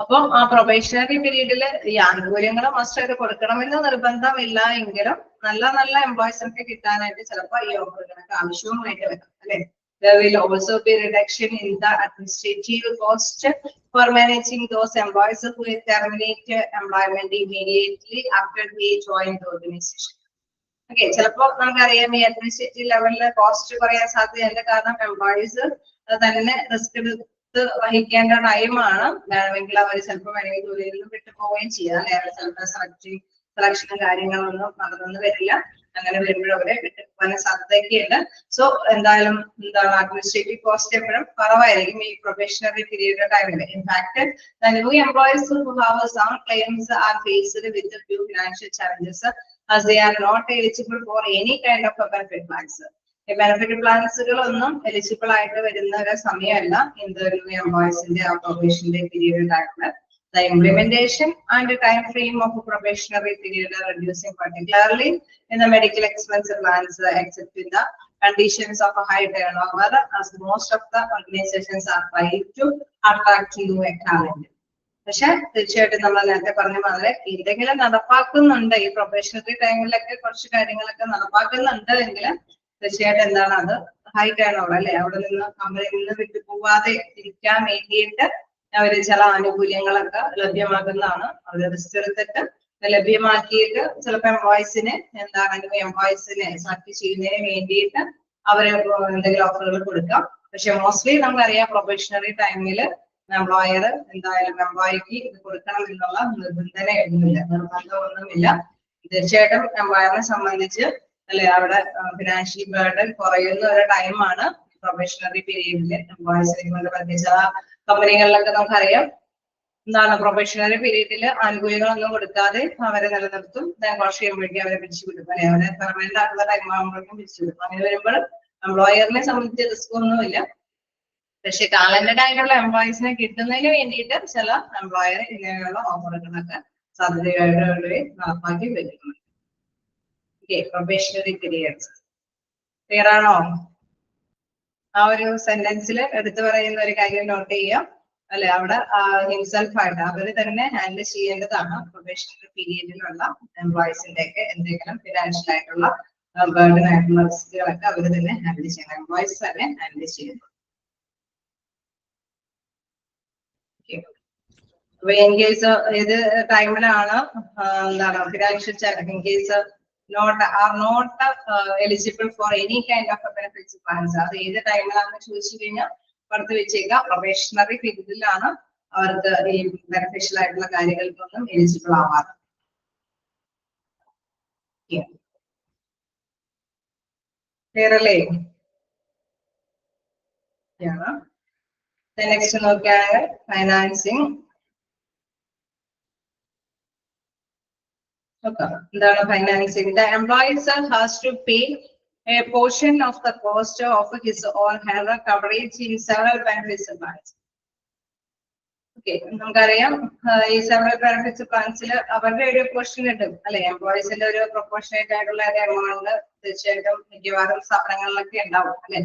Speaker 1: അപ്പൊ ആ പ്രൊബേഷണറി പീരീഡില് ഈ ആനുകൂല്യങ്ങൾ മസ്റ്റായിട്ട് കൊടുക്കണമെന്ന് നിർബന്ധമില്ല എങ്കിലും നല്ല നല്ല എംപ്ലോയീസിനൊക്കെ കിട്ടാനായിട്ട് ചിലപ്പോൾ ഈ ഓഫറുകളൊക്കെ ആവശ്യവുമായിട്ട് വരും അല്ലെ. There will also be reduction in the administrative cost for managing those employees who terminate employment immediately after they join the organization. Okay, ചിലപ്പോ നമുക്കറിയാം ഈ അഡ്മിനിസ്ട്രേറ്റീവ് ലെവലില് കോസ്റ്റ് പറയാൻ സാധ്യതയുണ്ട്. കാരണം എംപ്ലോയീസ് തന്നെ റിസ്ക് എടുത്ത് വഹിക്കേണ്ട ടൈമാണ്. വേണമെങ്കിൽ അവർ ചിലപ്പോൾ വേണമെങ്കിൽ ജോലിയിൽ നിന്ന് വിട്ടുപോവുകയും ചെയ്യാം അല്ലെ. ചിലപ്പോൾ സെലക്ഷനും കാര്യങ്ങളൊന്നും നടന്നു വരില്ല. അങ്ങനെ വരുമ്പോഴും അവരെ വിട്ടുപോകാൻ സാധ്യതയൊക്കെയുണ്ട്. സോ എന്തായാലും എന്താണ് അഡ്മിനിസ്ട്രേറ്റീവ് കോസ്റ്റ് എപ്പോഴും കുറവായിരിക്കും ഈ പ്രൊബേഷണറി പീരീഡ് ടൈമിൽ. In fact the new employees who have some claims are faced with a few financial challenges as they are not eligible for any kind of benefit plans. Benefit പ്ലാൻസുകളൊന്നും eligible ആയിട്ട് വരുന്ന ഒരു സമയമല്ല ഇന്ത്യയിലെ എംപ്ലോയീസിന്റെ ആ പ്രൊബേഷന്റെ പീരീഡ് ആയിട്ട്. The implementation and time frame of a probationary period are reducing, particularly in the medical expense plans, except in the conditions of a high turnover, as most of the organizations are trying to attract new talent. പക്ഷെ തീർച്ചയായിട്ടും നമ്മൾ നേരത്തെ പറഞ്ഞ മാതിരി എന്തെങ്കിലും നടപ്പാക്കുന്നുണ്ട് ഈ probationary ടൈമിലൊക്കെ കുറച്ച് കാര്യങ്ങളൊക്കെ നടപ്പാക്കുന്നുണ്ട് എങ്കിൽ തീർച്ചയായിട്ടും എന്താണ് അത് ഹൈ ടേൺ ഓവർ അല്ലെ, അവിടെ നിന്ന് കമ്പനിയിൽ നിന്ന് വിട്ടുപോവാതെ ഇരിക്കാൻ വേണ്ടിയിട്ട് അവര് ചില ആനുകൂല്യങ്ങളൊക്കെ ലഭ്യമാക്കുന്നതാണ്. അവർ റിസ്ക് എടുത്തിട്ട് ലഭ്യമാക്കിയിട്ട് ചിലപ്പോൾ എംപ്ലോയീസിന് എന്താണെങ്കിലും എംപ്ലോയീസിനെ സെലക്ട് ചെയ്യുന്നതിന് വേണ്ടിയിട്ട് അവര് എന്തെങ്കിലും ഓഫറുകൾ കൊടുക്കാം. പക്ഷെ മോസ്റ്റ്ലി നമുക്കറിയാം പ്രൊബേഷണറി ടൈമിൽ എംപ്ലോയർ എന്തായാലും എംപ്ലോയിക്ക് ഇത് കൊടുക്കണം എന്നുള്ള നിർബന്ധമൊന്നുമില്ല. തീർച്ചയായിട്ടും എംപ്ലോയറിനെ സംബന്ധിച്ച് അല്ലെ അവിടെ ഫിനാൻഷ്യൽ ബർഡൻ കുറയുന്ന ഒരു ടൈമാണ് പ്രൊബേഷണറി പീരീഡില് എംപ്ലോയീസിനെ കൊണ്ട്. പ്രത്യേകിച്ച് ആ കമ്പനികളിലൊക്കെ നമുക്കറിയാം എന്താണ് പ്രൊബേഷണറി പീരീഡില് ആനുകൂല്യങ്ങളൊന്നും കൊടുക്കാതെ അവരെ നിലനിർത്തും. കുറച്ച് കഴിയുമ്പോഴേക്കും അവരെ പിരിച്ചുവിടും അല്ലെ, അവരെ പെർമനന്റ് ആക്കുന്ന ടൈം ആകുമ്പോഴേക്കും പിരിച്ചുവിടും. അങ്ങനെ വരുമ്പോൾ എംപ്ലോയറിനെ സംബന്ധിച്ച് റിസ്ക് ഒന്നുമില്ല. പക്ഷെ ടാലന്റഡ് ആയിട്ടുള്ള എംപ്ലോയീസിനെ കിട്ടുന്നതിന് വേണ്ടിയിട്ട് ചില എംപ്ലോയർ ഇങ്ങനെയുള്ള ഓഫറുകളൊക്കെ സാധ്യതയായിട്ട് നടപ്പാക്കി വരുന്നുണ്ട്. പ്രൊബേഷണറി പീരിയഡ്സ് ക്ലിയർ ആണോ? ആ ഒരു സെന്റൻസിൽ എടുത്തു പറയുന്ന ഒരു കാര്യം നോട്ട് ചെയ്യാം അല്ലെ, അവിടെ ഹിംസെൽഫ് ആയിട്ട് അവര് തന്നെ ഹാൻഡിൽ ചെയ്യേണ്ടതാണ് പ്രൊബേഷണറി പീരിയഡിലുള്ള എംപ്ലോയീസിന്റെ ഒക്കെ എന്തെങ്കിലും ഫിനാൻഷ്യൽ ആയിട്ടുള്ള ബർഡൻ ആയിട്ടുള്ള റിസ്കുകളൊക്കെ അവര് തന്നെ ഹാൻഡിൽ ചെയ്യണം, എംപ്ലോയീസ് തന്നെ ഹാൻഡിൽ ചെയ്യുന്നു. അപ്പൊ ഇൻ കേസ് ഏത് ടൈമിലാണ് എന്താണ് financial in case not eligible for any kind of benefits plans, അത് ഏത് ടൈമിലാണെന്ന് ചോദിച്ചു കഴിഞ്ഞാൽ പുറത്ത് വെച്ചേക്കാം. പ്രൊബേഷണറി പീരീഡിലാണ് അവർക്ക് ഈ ബെനിഫിഷ്യൽ ആയിട്ടുള്ള കാര്യങ്ങൾക്കൊന്നും എലിജിബിൾ ആവാറ്. ക്ലിയർ അല്ലേ? നെക്സ്റ്റ് നോക്കിയാൽ ഫൈനാൻസിങ്. എന്താണ് financing? The employer has to pay a portion of the cost of his or her coverage in several benefits plans. നമുക്കറിയാം ഈ സെവറൽ ബെനിഫിറ്റ്സ് പ്ലാൻസിൽ അവരുടെ ഒരു പോർഷൻ കിട്ടും അല്ലെ, എംപ്ലോയീസിന്റെ ഒരു പ്രൊപ്പോർഷനേറ്റ് ആയിട്ടുള്ള ഒരു എമൗണ്ട് തീർച്ചയായിട്ടും മിക്കവാറും സ്ഥാപനങ്ങളിലൊക്കെ ഉണ്ടാവും അല്ലെ.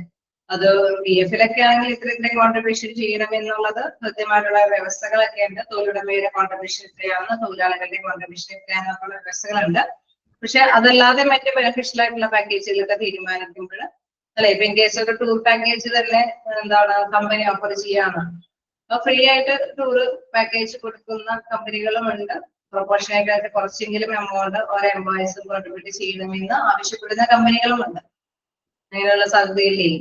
Speaker 1: അത് പി എഫിലൊക്കെ ആണെങ്കിൽ ഇത്രയും കോൺട്രിബ്യൂഷൻ ചെയ്യണം എന്നുള്ളത് കൃത്യമായിട്ടുള്ള വ്യവസ്ഥകളൊക്കെ ഉണ്ട്. തൊഴിലുടമയുടെ കോൺട്രിബ്യൂഷൻ എത്രയാണ്, തൊഴിലാളികളുടെ കോൺട്രിബ്യൂഷൻ എത്രയാണെന്നുള്ള വ്യവസ്ഥകളുണ്ട്. പക്ഷെ അതല്ലാതെ മറ്റ് ബെനിഫിഷ്യൽ ആയിട്ടുള്ള പാക്കേജുകളൊക്കെ തീരുമാനിക്കുമ്പോൾ അല്ലെ, ഇപ്പൊ ഇൻ കേസ് ഒരു ടൂർ പാക്കേജ് തന്നെ എന്താണ് കമ്പനി ഓഫർ ചെയ്യാണ്, ഫ്രീ ആയിട്ട് ടൂർ പാക്കേജ് കൊടുക്കുന്ന കമ്പനികളും ഉണ്ട്. പ്രൊപ്പോർഷനേറ്റ് ആയിട്ട് കുറച്ചെങ്കിലും എമൗണ്ട് ഓരോ എംപ്ലോയീസും കോൺട്രിബ്യൂട്ട് ചെയ്യണമെന്ന് ആവശ്യപ്പെടുന്ന കമ്പനികളും ഉണ്ട്. അങ്ങനെയുള്ള സാധ്യതയില്ലേ?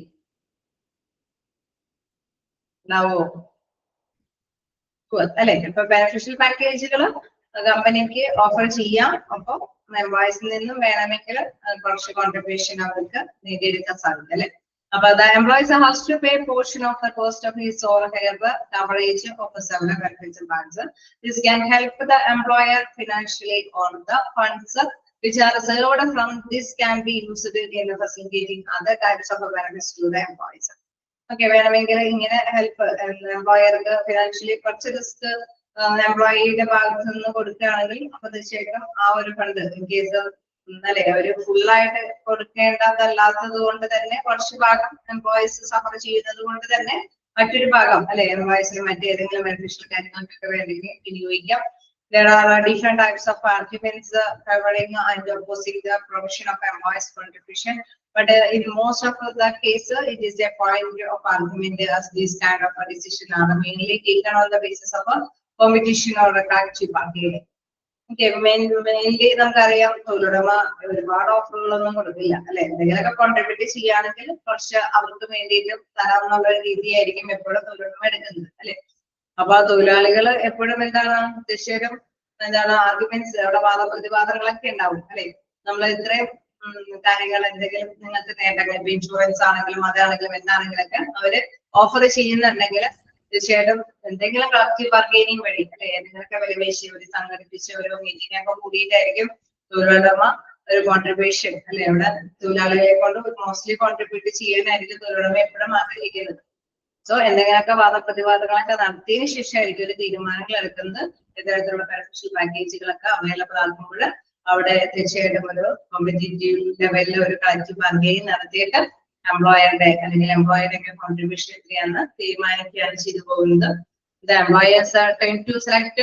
Speaker 1: അല്ലെ, ഇപ്പൊ ബെനിഫിഷ്യൽ പാക്കേജുകൾ കമ്പനിക്ക് ഓഫർ ചെയ്യാം. അപ്പൊ എംപ്ലോയീസിൽ നിന്നും വേണമെങ്കിൽ കുറച്ച് കോൺട്രിബ്യൂഷൻ അവർക്ക് നേടിയെടുക്കാൻ സാധിക്കും അല്ലെ. അപ്പൊ the employer has to pay a portion of the cost of his or her coverage of the several benefits plans. This can help the employer financially on the funds which are reserved from this can be used in facilitating other types of benefits to the employees. വേണമെങ്കിൽ ഇങ്ങനെ help എംപ്ലോയർക്ക് financially കുറച്ച് risk എംപ്ലോയിയുടെ ഭാഗത്ത് നിന്ന് കൊടുക്കുകയാണെങ്കിൽ അപ്പൊ തീർച്ചയായിട്ടും ആ ഒരു ഫണ്ട് ഇൻ കേസ് അല്ലെ അവര് ഫുള്ളായിട്ട് കൊടുക്കേണ്ടതല്ലാത്തത് കൊണ്ട് തന്നെ കുറച്ച് ഭാഗം എംപ്ലോയീസ് സഫർ ചെയ്യുന്നത് കൊണ്ട് തന്നെ മറ്റൊരു ഭാഗം അല്ലെ എംപ്ലോയീസിന് മറ്റേതെങ്കിലും ബെനിഫിഷ്യൽ കാര്യങ്ങൾക്കൊക്കെ വേണ്ടി വിനിയോഗിക്കാം. There are different types of arguments covering and opposing the provision of employees' contribution, but in most of the cases, it is a point of argument as this kind of a decision are mainly taken on the basis of a competition or attractive bargaining. Mainly നമുക്കറിയാം തൊഴിലുടമ ഒരുപാട് ഓഫറുകളൊന്നും കൊടുക്കില്ല അല്ലെ, എന്തെങ്കിലുമൊക്കെ contribute ചെയ്യുകയാണെങ്കിൽ കുറച്ച് അവർക്ക് വേണ്ടിയിട്ട് തരാമെന്നുള്ള ഒരു രീതിയായിരിക്കും എപ്പോഴും തൊഴിലുടമ എടുക്കുന്നത് അല്ലെ. അപ്പൊ തൊഴിലാളികൾ എപ്പോഴും എന്താണ് തീർച്ചയായിട്ടും എന്താണ് ആർഗ്യുമെന്റ്സ് അവിടെ വാദപ്രതിവാദങ്ങളൊക്കെ ഉണ്ടാവും അല്ലെ. നമ്മൾ ഇത്രയും കാര്യങ്ങൾ എന്തെങ്കിലും നിങ്ങൾക്ക് നേട്ടങ്ങൾ ഇപ്പൊ ഇൻഷുറൻസ് ആണെങ്കിലും അതാണെങ്കിലും എന്താണെങ്കിലൊക്കെ അവര് ഓഫർ ചെയ്യുന്നുണ്ടെങ്കിൽ തീർച്ചയായിട്ടും എന്തെങ്കിലും കളക്റ്റീവ് ബാർഗൈനിങ് വഴി അല്ലെ എന്തെങ്കിലുമൊക്കെ വിലപേശി ഒരു സംഘടിപ്പിച്ച് ഒരു മീറ്റിംഗ് ഒക്കെ കൂടിയിട്ടായിരിക്കും തൊഴിലുടമ ഒരു കോൺട്രിബ്യൂഷൻ അല്ലെ, ഇവിടെ തൊഴിലാളികളെ കൊണ്ട് മോസ്റ്റ്ലി കോൺട്രിബ്യൂട്ട് ചെയ്യാനായിരിക്കും തൊഴിലുടമ എപ്പോഴും ആഗ്രഹിക്കുന്നത്. സോ എന്തെങ്കിലുമൊക്കെ വാദപ്രതിവാദങ്ങളൊക്കെ നടത്തിയതിനു ശേഷമായിരിക്കും ഒരു തീരുമാനങ്ങൾ എടുക്കുന്നത്. ഇത്തരത്തിലുള്ള ബെനിഫിഷ്യൽ പാക്കേജുകളൊക്കെ അവൈലബിൾ ആക്കുമ്പോൾ അവിടെ തീർച്ചയായിട്ടും ഒരു കോമ്പറ്റീറ്റീവ് ലെവലിൽ ഒരു കളക്റ്റീവ് ബാർഗെയിൻ നടത്തിയിട്ട് എംപ്ലോയറുടെ അല്ലെങ്കിൽ എംപ്ലോയറുടെ കോൺട്രിബ്യൂഷൻ എത്രയാണെന്ന് തീരുമാനിക്കുകയാണ് ചെയ്തു പോകുന്നത്. The employers are trying to select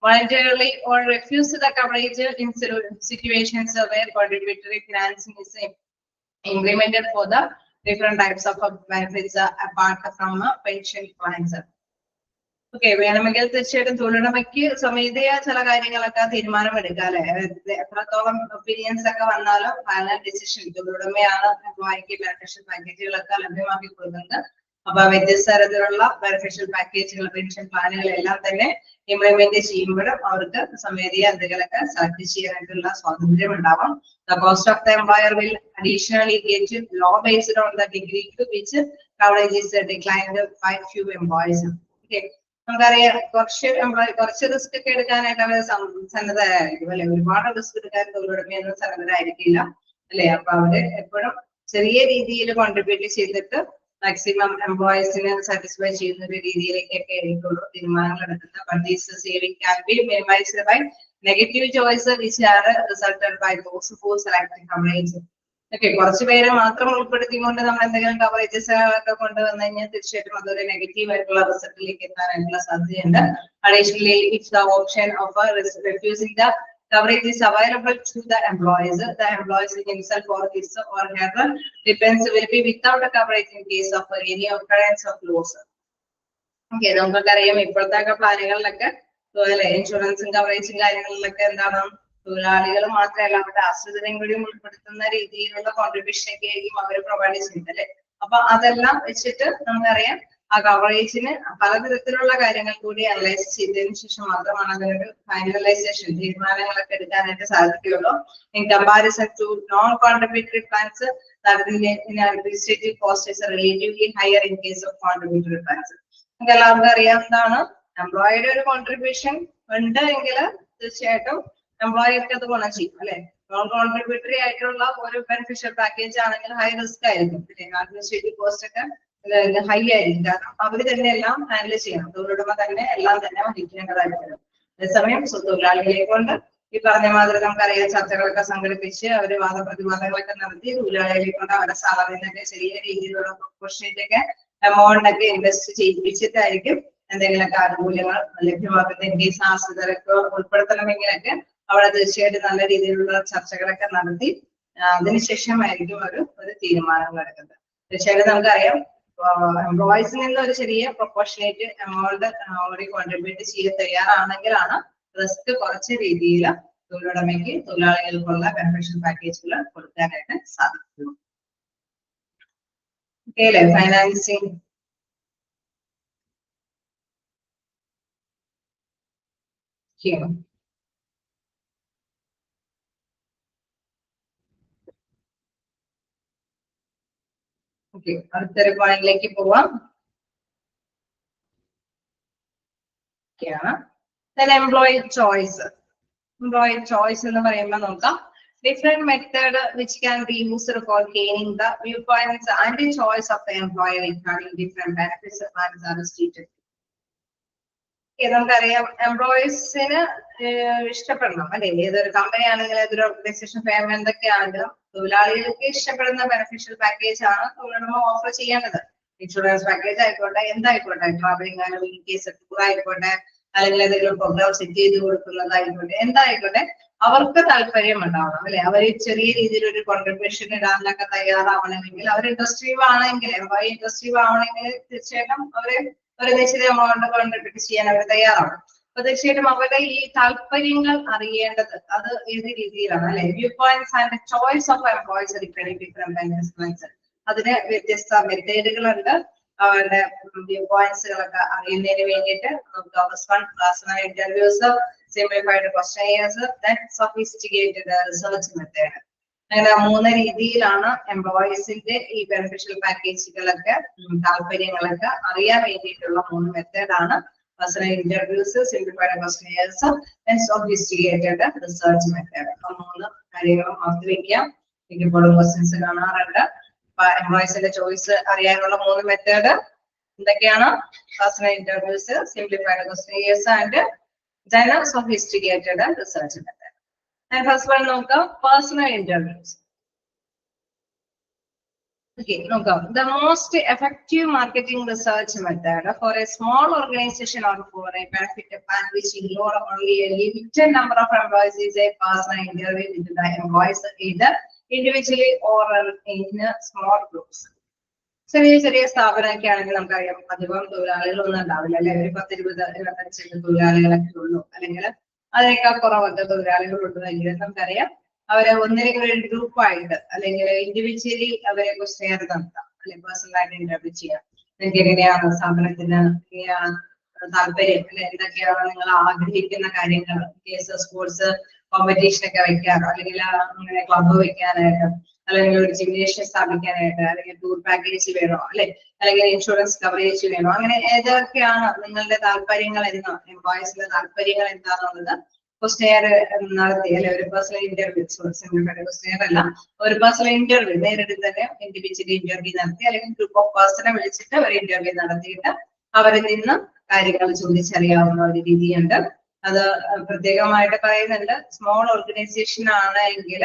Speaker 1: voluntarily or refuse the coverage in situations where contributory financing is implemented for the different types of benefits apart from pension plans. Okay, വേണമെങ്കിൽ തീർച്ചയായിട്ടും തൊഴിലുടമയ്ക്ക് സ്വമേധയാ ചില കാര്യങ്ങളൊക്കെ തീരുമാനമെടുക്കാം അല്ലെ. എത്രത്തോളം ഒപ്പീനിയൻസ് ഒക്കെ വന്നാലും ഫൈനൽ ഡിസിഷൻ തൊഴിലുടമയാണ് എംപ്ലോയിക്ക് ബെനിഫിഷ്യൽ പാക്കേജുകളൊക്കെ ലഭ്യമാക്കി കൊടുക്കുന്നത്. അപ്പൊ വ്യത്യസ്ത തരത്തിലുള്ള ബെനിഫിഷ്യൽ പാക്കേജുകൾ, പെൻഷൻ പ്ലാനുകൾ എല്ലാം തന്നെ ഇംപ്ലിമെന്റ് ചെയ്യുമ്പോഴും അവർക്ക് സ്വമേധയാ എന്തെങ്കിലുമൊക്കെ സെലക്ട് ചെയ്യാനായിട്ടുള്ള സ്വാതന്ത്ര്യം ഉണ്ടാവാം. The cost of the employer will additionally get law based on the degree to which coverage is declined by few employees. Okay, നമുക്കറിയാം കുറച്ച് റിസ്ക് ഒക്കെ എടുക്കാനായിട്ട് അവർ സന്നദ്ധരായിരിക്കും അല്ലെ. ഒരുപാട് റിസ്ക് എടുക്കാൻ തൊഴിലുടമയൊന്നും സന്നദ്ധരായിരിക്കില്ല അല്ലെ. അപ്പൊ അവര് എപ്പോഴും ചെറിയ രീതിയിൽ കോൺട്രിബ്യൂട്ട് ചെയ്തിട്ട് മാക്സിമം എംപ്ലോയീസിനെ സാറ്റിസ്ഫൈ ചെയ്യുന്ന ഒരു രീതിയിലേക്കൊക്കെ ആയിരിക്കുള്ളൂ തീരുമാനങ്ങൾ എടുക്കുന്നത്. But this saving can be minimized by negative choices which are resulted by those who select coverage. Okay, കുറച്ച് പേരെ മാത്രം ഉൾപ്പെടുത്തിക്കൊണ്ട് നമ്മൾ എന്തെങ്കിലും കവറേജസ് ഒക്കെ കൊണ്ടുവന്നു കഴിഞ്ഞാൽ തീർച്ചയായിട്ടും അതൊരു നെഗറ്റീവ് ആയിട്ടുള്ള റിസൾട്ടിലേക്ക് എത്താനായിട്ടുള്ള സാധ്യതയുണ്ട്. Additionally, if the option of refusing the coverage is available to the employees himself or his or her depends will be without a coverage in case of any occurrence of loss. Okay, നമുക്കറിയാം ഇപ്പോഴത്തെ പ്ലാനുകളിലൊക്കെ ഇൻഷുറൻസും കവറേജും കാര്യങ്ങളിലൊക്കെ എന്താണ് തൊഴിലാളികൾ മാത്രമല്ല അവരുടെ ആശ്രിതരെയും കൂടി ഉൾപ്പെടുത്തുന്ന രീതിയിലുള്ള കോൺട്രിബ്യൂഷൻ ഒക്കെ ആയിരിക്കും അവർ പ്രൊവൈഡ് ചെയ്യുന്നത് അല്ലെ. അപ്പൊ അതെല്ലാം വെച്ചിട്ട് നമുക്കറിയാം ആ കവറേജിന് പലതരത്തിലുള്ള കാര്യങ്ങൾ കൂടി അനലൈസ് ചെയ്തതിനു ശേഷം മാത്രമാണ് അതിനൊരു ഫൈനലൈസേഷൻ തീരുമാനങ്ങളൊക്കെ എടുക്കാനായിട്ട് സാധിക്കുകയുള്ളൂ. In comparison to non contributory plans administrative cost is relatively higher in case of contributory plans. നമുക്ക് എല്ലാവർക്കും അറിയാവുന്നതാണ് എംപ്ലോയിയുടെ ഒരു കോൺട്രിബ്യൂഷൻ ഉണ്ട് എങ്കിൽ തീർച്ചയായിട്ടും എംപ്ലോയിക്ക് അത് ഗുണം ചെയ്യും അല്ലെ. നോൺ കോൺട്രിബ്യൂട്ടറി ആയിട്ടുള്ള ഒരു ബെനിഫിഷ്യൽ പാക്കേജ് ആണെങ്കിൽ ഹൈ റിസ്ക് ആയിരിക്കും അല്ലെ. അഡ്മിനിസ്ട്രേറ്റീവ് കോസ്റ്റ് ഒക്കെ ഹൈ ആയിരിക്കും. കാരണം അവര് തന്നെ എല്ലാം ഹാൻഡിൽ ചെയ്യണം, തൊഴിലുടമ തന്നെ എല്ലാം തന്നെ വഹിക്കേണ്ടതായിരിക്കും. അതേസമയം തൊഴിലാളികളെ കൊണ്ട് ഈ പറഞ്ഞ മാതിരി നമുക്കറിയാം ചർച്ചകളൊക്കെ സംഘടിപ്പിച്ച് അവര് വാദപ്രതിവാദങ്ങളൊക്കെ നടത്തി തൊഴിലാളികളെ കൊണ്ട് അവരുടെ സാലറിന്നൊക്കെ ചെറിയ രീതിയിലുള്ള പ്രൊപ്പോർഷനേറ്റ് ഒക്കെ എമൗണ്ട് ഒക്കെ ഇൻവെസ്റ്റ് ചെയ്യിപ്പിച്ചിട്ടായിരിക്കും എന്തെങ്കിലുമൊക്കെ ആനുകൂല്യങ്ങൾ ലഭ്യമാക്കുന്ന. ഇൻ കേസ് ആശ്രിതരൊക്കെ ഉൾപ്പെടുത്തണമെങ്കിലൊക്കെ അവിടെ തീർച്ചയായിട്ടും നല്ല രീതിയിലുള്ള ചർച്ചകളൊക്കെ നടത്തി അതിനുശേഷമായിരിക്കും ഒരു തീരുമാനങ്ങൾ എടുക്കുന്നത്. തീർച്ചയായിട്ടും നമുക്കറിയാം എംപ്ലോയീസിൽ നിന്ന് ഒരു ചെറിയ പ്രൊപ്പോർഷനേറ്റ് എമൗണ്ട് ഓൾറെഡി കോൺട്രിബ്യൂട്ട് ചെയ്യാൻ തയ്യാറാണെങ്കിലാണ് റിസ്ക് കുറച്ച രീതിയിൽ തൊഴിലുടമയ്ക്ക് തൊഴിലാളികൾക്കുള്ള ബെനിഫിഷ്യൽ പാക്കേജുകൾ കൊടുക്കാനായിട്ട് സാധിക്കുന്നു. ഓക്കെ അല്ലേ? Financing scheme. ഓക്കെ, അടുത്തൊരു പോയിന്റിലേക്ക് പോവാം. Employee choice. എംപ്ലോയി ചോയ്സ് എന്ന് പറയുമ്പോൾ നോക്കാം, different method which can be used for gaining the viewpoints and the choice of the employer regarding different benefits plans are stated. നമുക്കറിയാം എംപ്ലോയീസിന് ഇഷ്ടപ്പെടണം അല്ലെ. ഏതൊരു കമ്പനി ആണെങ്കിലും ഏതൊരു ഓർഗനൈസേഷൻ ഫേം എന്തൊക്കെയാണെങ്കിലും തൊഴിലാളികൾക്ക് ഇഷ്ടപ്പെടുന്ന ബെനിഫിഷ്യൽ പാക്കേജ് ആണ് തൊഴിലുടമ ഓഫർ ചെയ്യേണ്ടത്. ഇൻഷുറൻസ് പാക്കേജ് ആയിക്കോട്ടെ, എന്തായിക്കോട്ടെ, ട്രാവലിംഗ് ആയാലും ഇൻ കേസ് ടൂർ ആയിക്കോട്ടെ, അല്ലെങ്കിൽ ഏതെങ്കിലും പ്രോഗ്രാം സെറ്റ് ചെയ്ത് കൊടുക്കുന്നതായിക്കോട്ടെ, എന്തായിക്കോട്ടെ അവർക്ക് താല്പര്യം ഉണ്ടാവണം അല്ലെ. അവർ ചെറിയ രീതിയിൽ ഒരു കോൺട്രിബ്യൂഷൻ ഇടാനൊക്കെ തയ്യാറാവണമെങ്കിൽ, അവർ ഇൻഡസ്ട്രീവ് ആണെങ്കിൽ, എംപ്ലോയി ഇൻഡസ്ട്രീവ് ആവണമെങ്കിൽ തീർച്ചയായിട്ടും അവര് ഒരു നിശ്ചിത എമൗണ്ട് കോൺട്രിബ്യൂട്ട് ചെയ്യാൻ അവർ തയ്യാറാണ്. അപ്പൊ തീർച്ചയായിട്ടും അവരുടെ ഈ താല്പര്യങ്ങൾ അറിയേണ്ടത് അത് ഏത് രീതിയിലാണ് അല്ലെ. View points and choice of employees different. അതിന് വ്യത്യസ്ത മെത്തേഡുകളുണ്ട്. അവരുടെ വ്യൂ പോയിന്റ്സുകളൊക്കെ അറിയുന്നതിന് വേണ്ടിയിട്ട് നമുക്ക് interviews, simplified questionnaires, then sophisticated research method. അങ്ങനെ 3 രീതിയിലാണ് എംപ്ലോയീസിന്റെ ഈ ബെനിഫിഷ്യൽ പാക്കേജുകളൊക്കെ താല്പര്യങ്ങളൊക്കെ അറിയാൻ വേണ്ടിയിട്ടുള്ള 3 മെത്തേഡാണ്. Personal interviews, simplified questions, and sophisticated research method. 3 കാര്യങ്ങളും ഓർത്ത് വെക്കാം. മിക്കപ്പോഴും ക്വസ്റ്റ്യൻസ് കാണാറുണ്ട്. എംപ്ലോയീസിന്റെ ചോയ്സ് അറിയാനുള്ള 3 മെത്തേഡ് എന്തൊക്കെയാണ്? Personal interviews, simplified questions and then sophisticated research method. And first one നോക്കാം, personal interviews. Okay, നോക്കാം. The most effective marketing research method for a small organization or for a benefit plan which include only a limited number of employees is a personal interview with the employees either individually or in small groups. ചെറിയ സ്ഥാപനമൊക്കെ ആണെങ്കിൽ നമുക്കറിയാം അധികം തൊഴിലാളികളൊന്നും ഉണ്ടാവില്ല, അല്ലെ? ഒരു 10-20-25 തൊഴിലാളികളൊക്കെ ഉള്ളൂ, അല്ലെങ്കിൽ അതിനേക്കാൾ കുറവൊക്കെ തൊഴിലാളികളുള്ളൂ എങ്കിലും നമുക്കറിയാം അവരെ ഒന്നിനെങ്കിലും ഒരു ഗ്രൂപ്പായിട്ട് അല്ലെങ്കിൽ ഇൻഡിവിജ്വലി അവരെ ക്വസ്റ്റ്യൻ നടത്താം, അല്ലെങ്കിൽ പേഴ്സണലായിട്ട് ഇന്റർവ്യൂ ചെയ്യാം. നിങ്ങൾക്ക് എങ്ങനെയാണ് സ്ഥാപനത്തിന് എങ്ങനെയാണ് താല്പര്യം, അല്ലെ? എന്തൊക്കെയാണ് നിങ്ങൾ ആഗ്രഹിക്കുന്ന കാര്യങ്ങൾ? കേസ് സ്പോർട്സ് കോമ്പറ്റീഷൻ ഒക്കെ വെക്കാനോ, അല്ലെങ്കിൽ അങ്ങനെ ക്ലബ്ബ് വെക്കാനായിട്ട്, അല്ലെങ്കിൽ ഒരു ജിംനേഷ്യം സ്ഥാപിക്കാനായിട്ട്, അല്ലെങ്കിൽ ടൂർ പാക്കേജ് വേണോ, അല്ലെ? അല്ലെങ്കിൽ ഇൻഷുറൻസ് കവറേജ് വേണോ? അങ്ങനെ ഏതൊക്കെയാണ് നിങ്ങളുടെ താല്പര്യങ്ങൾ എന്ന്, എംപ്ലോയീസിന്റെ താല്പര്യങ്ങൾ എന്താണെന്നുള്ളത് ക്വസ്റ്റ്യൻ നടത്തി, അല്ലെ? ഒരു പേഴ്സണൽ ഇന്റർവ്യൂ, ക്വസ്റ്റ്യൻ അല്ല, ഒരു പേഴ്സണൽ ഇന്റർവ്യൂ നേരിട്ട് തന്നെ ഇൻഡിവിജ്വലി ഇന്റർവ്യൂ നടത്തി, അല്ലെങ്കിൽ ഗ്രൂപ്പ് ഓഫ് പേഴ്സണെ വിളിച്ചിട്ട് ഒരു ഇന്റർവ്യൂ നടത്തിയിട്ട് അവരിൽ നിന്ന് കാര്യങ്ങൾ ചോദിച്ചറിയാവുന്ന ഒരു രീതിയുണ്ട്. അത് പ്രത്യേകമായിട്ട് പറയുന്നുണ്ട്. സ്മോൾ ഓർഗനൈസേഷൻ ആണ് എങ്കിൽ,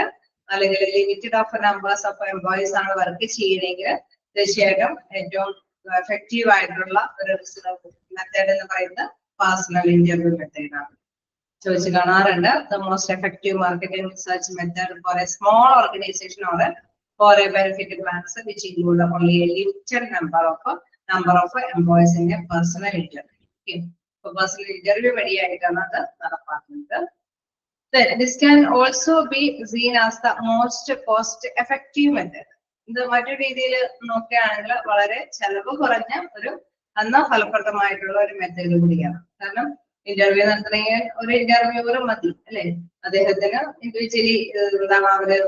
Speaker 1: അല്ലെങ്കിൽ limited of numbers of employees ആണ് വർക്ക് ചെയ്യണമെങ്കിൽ തീർച്ചയായിട്ടും ഏറ്റവും എഫക്റ്റീവ് ആയിട്ടുള്ള ഒരു മെത്തേഡ് എന്ന് പറയുന്നത് പേഴ്സണൽ ഇന്റർവ്യൂ മെത്തേഡാണ്. ചോദിച്ചു കാണാറുണ്ട്. The most effective marketing research method for a small organization or for a benefit plans which include only a limited number of employees in a personal interview. Personal interview വഴിയായിട്ടാണ് അത് നടപ്പാക്കുന്നത്. This can also be seen as the most cost effective method. ഇത് മറ്റൊരു രീതിയിൽ നോക്കുകയാണെങ്കിൽ വളരെ ചെലവ് കുറഞ്ഞ എന്നാൽ ഫലപ്രദമായിട്ടുള്ള ഒരു മെത്തേഡ് കൂടിയാണ്. കാരണം ഇന്റർവ്യൂ നടത്തണമെങ്കിൽ ഒരു ഇന്റർവ്യൂവർ മതി, അല്ലെ? അദ്ദേഹത്തിന് ഇൻഡിവിജ്വലി അവര്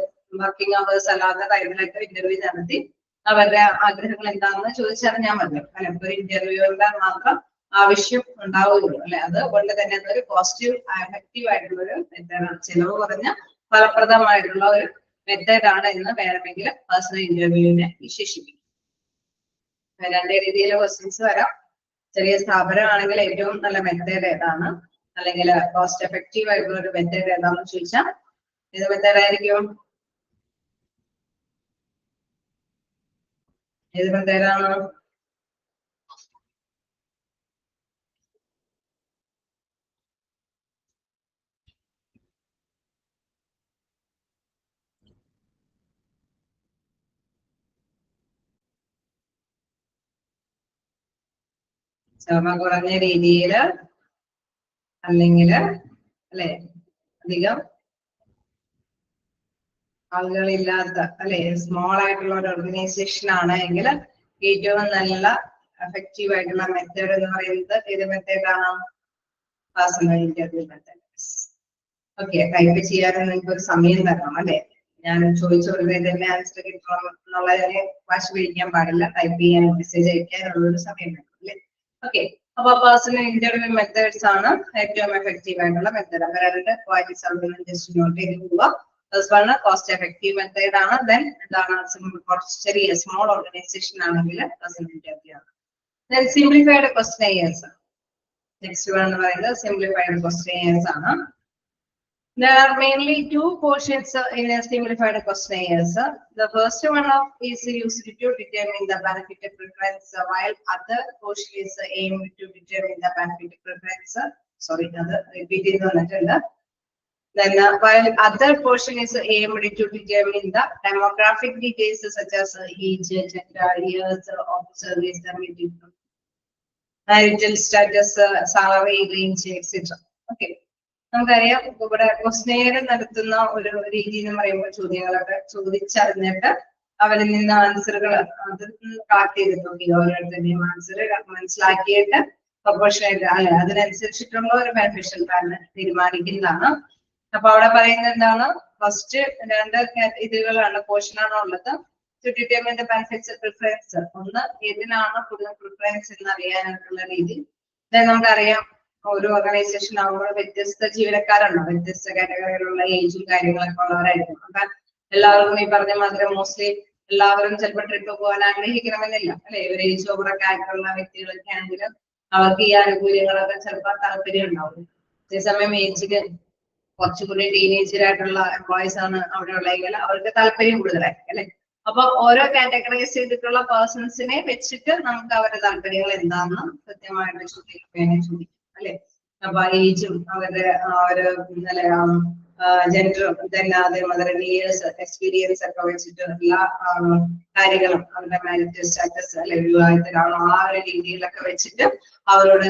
Speaker 1: വർക്കിംഗ് അവേഴ്സ് അല്ലാത്ത ടൈമിലൊക്കെ ഇന്റർവ്യൂ നടത്തി അവരുടെ ആഗ്രഹങ്ങൾ എന്താണെന്ന് ചോദിച്ചറിഞ്ഞാൽ മതി, അല്ലെ? ഒരു ഇന്റർവ്യൂവറുടെ മാത്രം ആവശ്യം ഉണ്ടാവുകയുള്ളൂ, അല്ലെ? അതുകൊണ്ട് തന്നെ അതൊരു പോസിറ്റീവ് എഫക്റ്റീവ് ആയിട്ടുള്ള ഒരു മെത്തേഡാണ്, ചെലവ് കുറഞ്ഞ ഫലപ്രദമായിട്ടുള്ള ഒരു മെത്തേഡാണ് എന്ന് വേണമെങ്കിൽ പേഴ്സണൽ ഇന്റർവ്യൂവിനെ വിശേഷിപ്പിക്കും. 2 രീതിയിലെ ക്വസ്റ്റ്യൻസ് വരാം. ചെറിയ സ്ഥാപനമാണെങ്കിൽ ഏറ്റവും നല്ല മെത്തേഡ് ഏതാണ്, അല്ലെങ്കിൽ കോസ്റ്റ് എഫക്റ്റീവ് ആയിട്ടുള്ള ഒരു മെത്തേഡ് ഏതാണെന്ന് ചോദിച്ചാൽ ഏത് മെത്തേഡ് ആയിരിക്കും? ഏത് മെത്തേഡാണ്? ചെലവ് കുറഞ്ഞ രീതിയിൽ, അല്ലെങ്കിൽ അല്ലെ അധികം ആളുകളില്ലാത്ത, അല്ലെ സ്മോൾ ആയിട്ടുള്ള ഒരു ഓർഗനൈസേഷൻ ആണ് എങ്കിൽ ഏറ്റവും നല്ല എഫക്റ്റീവ് ആയിട്ടുള്ള മെത്തേഡ് എന്ന് പറയുന്നത് ഏത് മെത്തേഡാണ്? Personal interview method. Okay, type ചെയ്യാൻ നിങ്ങൾക്ക് ഒരു സമയം തരണം, അല്ലെ? ഞാൻ ചോദിച്ചോളൂ തന്നെ ആൻസർ കിട്ടണം എന്നുള്ളതിനെ വാശി പിടിക്കാൻ പാടില്ല. ടൈപ്പ് ചെയ്യാൻ, മെസ്സേജ് അയക്കാനുള്ള ഒരു സമയം വേണം, അല്ലെ? ഓക്കെ, അപ്പൊ പേഴ്സണൽ ഇന്റർവ്യൂ മെത്തേഡ്സ് ആണ് ഏറ്റവും എഫക്റ്റീവ് ആയിട്ടുള്ള മെത്തേഡ്. അപ്പൊ 2 ക്വാളിറ്റീസ് അവിടെ ജസ്റ്റ് നോട്ട് ചെയ്ത് പോവുക. First one cost effective method ആണ്. ദെൻ എന്താണ്? ചെറിയ സ്മോൾ ഓർഗനൈസേഷൻ ആണെങ്കിൽ പേഴ്സണൽ ഇന്റർവ്യൂ ആണ്. Then simplified questions. Next one എന്ന് പറയുന്നത് സിംപ്ലിഫൈഡ് ക്വസ്റ്റ്യൻസ് ആണ്. There are mainly 2 portions in a simplified questionnaires. The first one is used to determine the benefit preference, while other portion is aimed to determine the benefit preference. Sorry, other repeat it on that. Then while other portion is aimed to determine the demographic details such as age, gender, years of service, marital status, salary range, etc. Okay. നമുക്കറിയാം ഇവിടെ question നടത്തുന്ന ഒരു രീതി എന്ന് പറയുമ്പോൾ ചോദ്യങ്ങളൊക്കെ ചോദിച്ചറിഞ്ഞിട്ട് അവരിൽ നിന്ന് ആൻസറുകൾ അത് കളക്ട് ചെയ്ത് നോക്കി ഓരോരുത്തരുടെയും ആൻസർ മനസ്സിലാക്കിയിട്ട് പ്രൊപ്പോർഷനായിട്ട്, അല്ലെ അതിനനുസരിച്ചിട്ടുള്ള ഒരു ബെനിഫിഷ്യൽ പ്ലാൻ തീരുമാനിക്കുന്നതാണ്. അപ്പൊ അവിടെ പറയുന്നത് എന്താണ്? ഫസ്റ്റ് 2 ഇതുകളാണ്, പോർഷനാണ് ഉള്ളത്. To determine the benefits preference. ഒന്ന് ഏതിനാണ് കൂടുതൽ പ്രിഫറൻസ് എന്ന് അറിയാനായിട്ടുള്ള രീതി. നമുക്കറിയാം ഒരു ഓർഗനൈസേഷൻ ആകുമ്പോൾ വ്യത്യസ്ത ജീവനക്കാരുണ്ടാവും, വ്യത്യസ്ത കാറ്റഗറിയിലുള്ള ഏജും കാര്യങ്ങളൊക്കെ ഉള്ളവരായിരിക്കും. അപ്പൊ എല്ലാവർക്കും ഈ പറഞ്ഞ മാതിരി മോസ്റ്റ്ലി എല്ലാവരും ചിലപ്പോൾ ട്രിപ്പ് പോകാൻ ആഗ്രഹിക്കണമെന്നില്ല അല്ലെ. ഒരു ഏജ് ഓവറൊക്കെ ആയിട്ടുള്ള വ്യക്തികളൊക്കെ ആണെങ്കിലും അവർക്ക് ഈ ആനുകൂല്യങ്ങളൊക്കെ ചിലപ്പോൾ താല്പര്യം ഉണ്ടാവും. അതേസമയം ഏജില് കുറച്ചുകൂടി ടീനേജറായിട്ടുള്ള എംപ്ലോയീസ് ആണ് അവിടെ ഉള്ളതെങ്കിൽ അവർക്ക് താല്പര്യം കൂടുതലായിരിക്കും അല്ലെ. അപ്പൊ ഓരോ കാറ്റഗറൈസ് ചെയ്തിട്ടുള്ള പേഴ്സൺസിനെ വെച്ചിട്ട് നമുക്ക് അവരുടെ താല്പര്യങ്ങൾ എന്താണെന്ന് കൃത്യമായിട്ട് ചോദിക്കും അല്ലെ. അപ്പൊ ഏജും അവരുടെ ഒരു ജെൻഡറും ഇതല്ലാതെ അവരുടെ ഇയേഴ്സ് എക്സ്പീരിയൻസ് ഒക്കെ വെച്ചിട്ട് എല്ലാ കാര്യങ്ങളും അവരുടെ മാരിറ്റൽ സ്റ്റാറ്റസ് അല്ലെ, വിവാഹത്തിലാണോ ആ ഒരു രീതിയിലൊക്കെ വെച്ചിട്ട് അവരോട്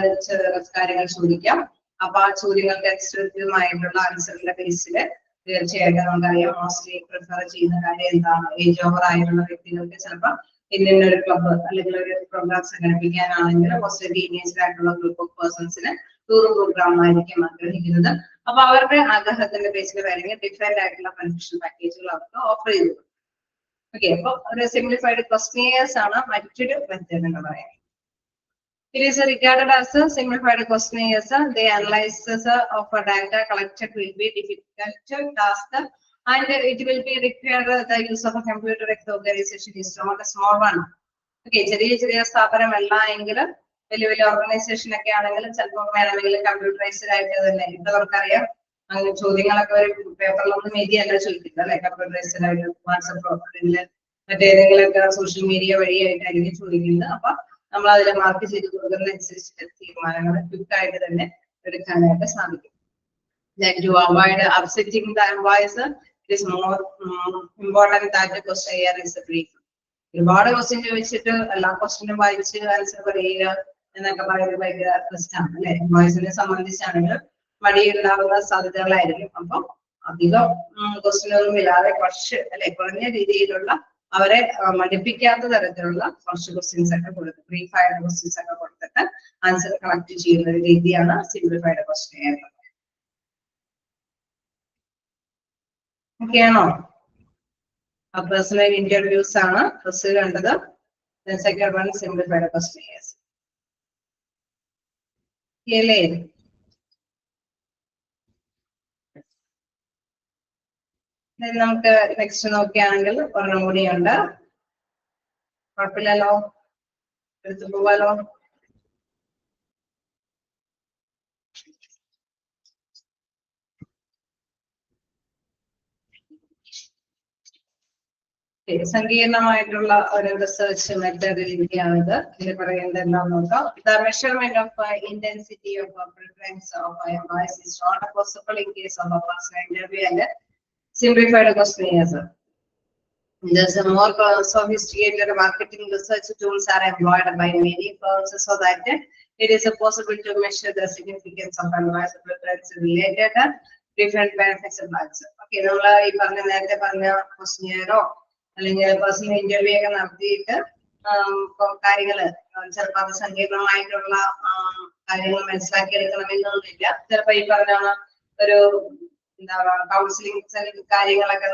Speaker 1: കാര്യങ്ങൾ ചോദിക്കാം. അപ്പൊ ആ ചോദ്യങ്ങൾക്ക് അനുസൃതമായിട്ടുള്ള ആൻസറിന്റെ ബേസില് തീർച്ചയായിട്ടും നമുക്കറിയാം മോസ്റ്റ്ലി പ്രിഫർ ചെയ്യുന്ന കാര്യം എന്താണ്. ഏജ് ഓവർ ആയിട്ടുള്ള വ്യക്തികൾക്ക് ചിലപ്പോൾ ഇന്ത്യൻ ഒരു ക്ലബ്ബ് അല്ലെങ്കിൽ ഒരു പ്രോഗ്രാം സംഘടിപ്പിക്കാനാണെങ്കിൽ മോസ്റ്റ്ലി ടീനേജ് ആയിട്ടുള്ള ഗ്രൂപ്പ് ഓഫ് പേഴ്സൺസിന് ടൂർ പ്രോഗ്രാം ആയിരിക്കും ആഗ്രഹിക്കുന്നത്. അപ്പൊ അവരുടെ ആഗ്രഹത്തിന്റെ ബേസിൽ വേണമെങ്കിൽ ഡിഫറെന്റ് ആയിട്ടുള്ള ബെനിഫിഷ്യൽ പാക്കേജുകൾ അവർക്ക് ഓഫർ ചെയ്തു. ഓക്കെ, അപ്പൊ ഒരു സിംപ്ലിഫൈഡ് ക്വസ്റ്റ്യൻസ് ആണ് മറ്റൊരു മെത്തേഡ് എന്ന് പറയാം. It is regarded as a simplified questionnaires. The analysis of a data collected will be difficult task and it will be required the use of a computer organization is not a small one. Okay, ചെറിയ സ്ഥാപനമല്ല എങ്കിലും വലിയ വലിയ organisation ഒക്കെ ആണെങ്കിലും ചിലപ്പോൾ വേണമെങ്കിൽ computerised ആയിട്ട് തന്നെ ഇപ്പൊ നമുക്കറിയാം അങ്ങനെ ചോദ്യങ്ങളൊക്കെ ഒരു പേപ്പറിലൊന്നും എഴുതിയല്ല ചോദിക്കുന്നത് അല്ലെ. കമ്പ്യൂട്ടറൈസ്ഡ് ആയിട്ട് വാട്സപ്പ് മറ്റേതെങ്കിലുമൊക്കെ സോഷ്യൽ മീഡിയ വഴിയായിട്ടായിരിക്കും ചോദിക്കുന്നത്. അപ്പൊ നമ്മൾ അതിൽ മാർക്ക് ചെയ്ത് കൊടുക്കുന്നതനുസരിച്ച് തീരുമാനങ്ങൾ ക്വിക്കായിട്ട് തന്നെ എടുക്കാനായിട്ട് സാധിക്കും. Then to avoid upsetting the advisor, it is more important that the questionnaire is brief. ഒരുപാട് ക്വസ്റ്റ്യൻ ചോദിച്ചിട്ട് എല്ലാ ക്വസ്റ്റ്യനും വായിച്ച് ആൻസർ പറയുക എന്നൊക്കെ പറയുന്നത് ഭയങ്കര പ്രശ്നമാണ് അല്ലെ. എംപ്ലോയീസിനെ സംബന്ധിച്ചാണെങ്കിൽ മടിയുണ്ടാകുന്ന സാധ്യതകളായിരിക്കും. അപ്പം അധികം ക്വസ്റ്റ്യനൊന്നും ഇല്ലാതെ കുറച്ച് അല്ലെ കുറഞ്ഞ രീതിയിലുള്ള അവരെ മടുപ്പിക്കാത്ത തരത്തിലുള്ള കുറച്ച് ക്വസ്റ്റ്യൻസ് ഒക്കെ കൊടുത്ത് ബ്രീഫായ ക്വസ്റ്റ്യൻസ് ഒക്കെ കൊടുത്തിട്ട് ആൻസർ കളക്ട് ചെയ്യുന്ന ഒരു രീതിയാണ് സിംപ്ലിഫൈഡ് ക്വസ്റ്റ്യൻ. ഓക്കെ ആണോ? പേഴ്സണൽ ഇന്റർവ്യൂസ് ആണ് ഫസ്റ്റ് കണ്ടത്. Second one simplified question. അല്ലേ? നമുക്ക് നെക്സ്റ്റ് നോക്കുകയാണെങ്കിൽ ഒരെണ്ണം കൂടിയുണ്ട്. കുഴപ്പമില്ലല്ലോ, എടുത്തു പോവാലോ. സങ്കീർണമായിട്ടുള്ള ഒരു റിസർച്ച് മെത്തേഡ് രീതിയാണിത്. ഇതിൽ പറയുന്നത് എന്താണെന്ന് നോക്കാം. The measurement of intensity of preference of employees is not possible in case of a personal interview and simplified questionnaires. There's a more sophisticated marketing research tools are employed by many firms so that it is possible to measure the significance of employees' preference related to different benefits and plans. Okay, നമ്മൾ ഈ പറഞ്ഞ നേരത്തെ പറഞ്ഞ ക്വസ്റ്റ്യനോ അല്ലെങ്കിൽ personal interview ഒക്കെ നടത്തിയിട്ട് കാര്യങ്ങള് ചിലപ്പോൾ അത് സങ്കീർണമായിട്ടുള്ള കാര്യങ്ങൾ മനസ്സിലാക്കി എടുക്കണമെന്നൊന്നുമില്ല. ചിലപ്പോ ഈ പറഞ്ഞ ഒരു എന്താ പറയുക കൗൺസിലിംഗ് കാര്യങ്ങളൊക്കെ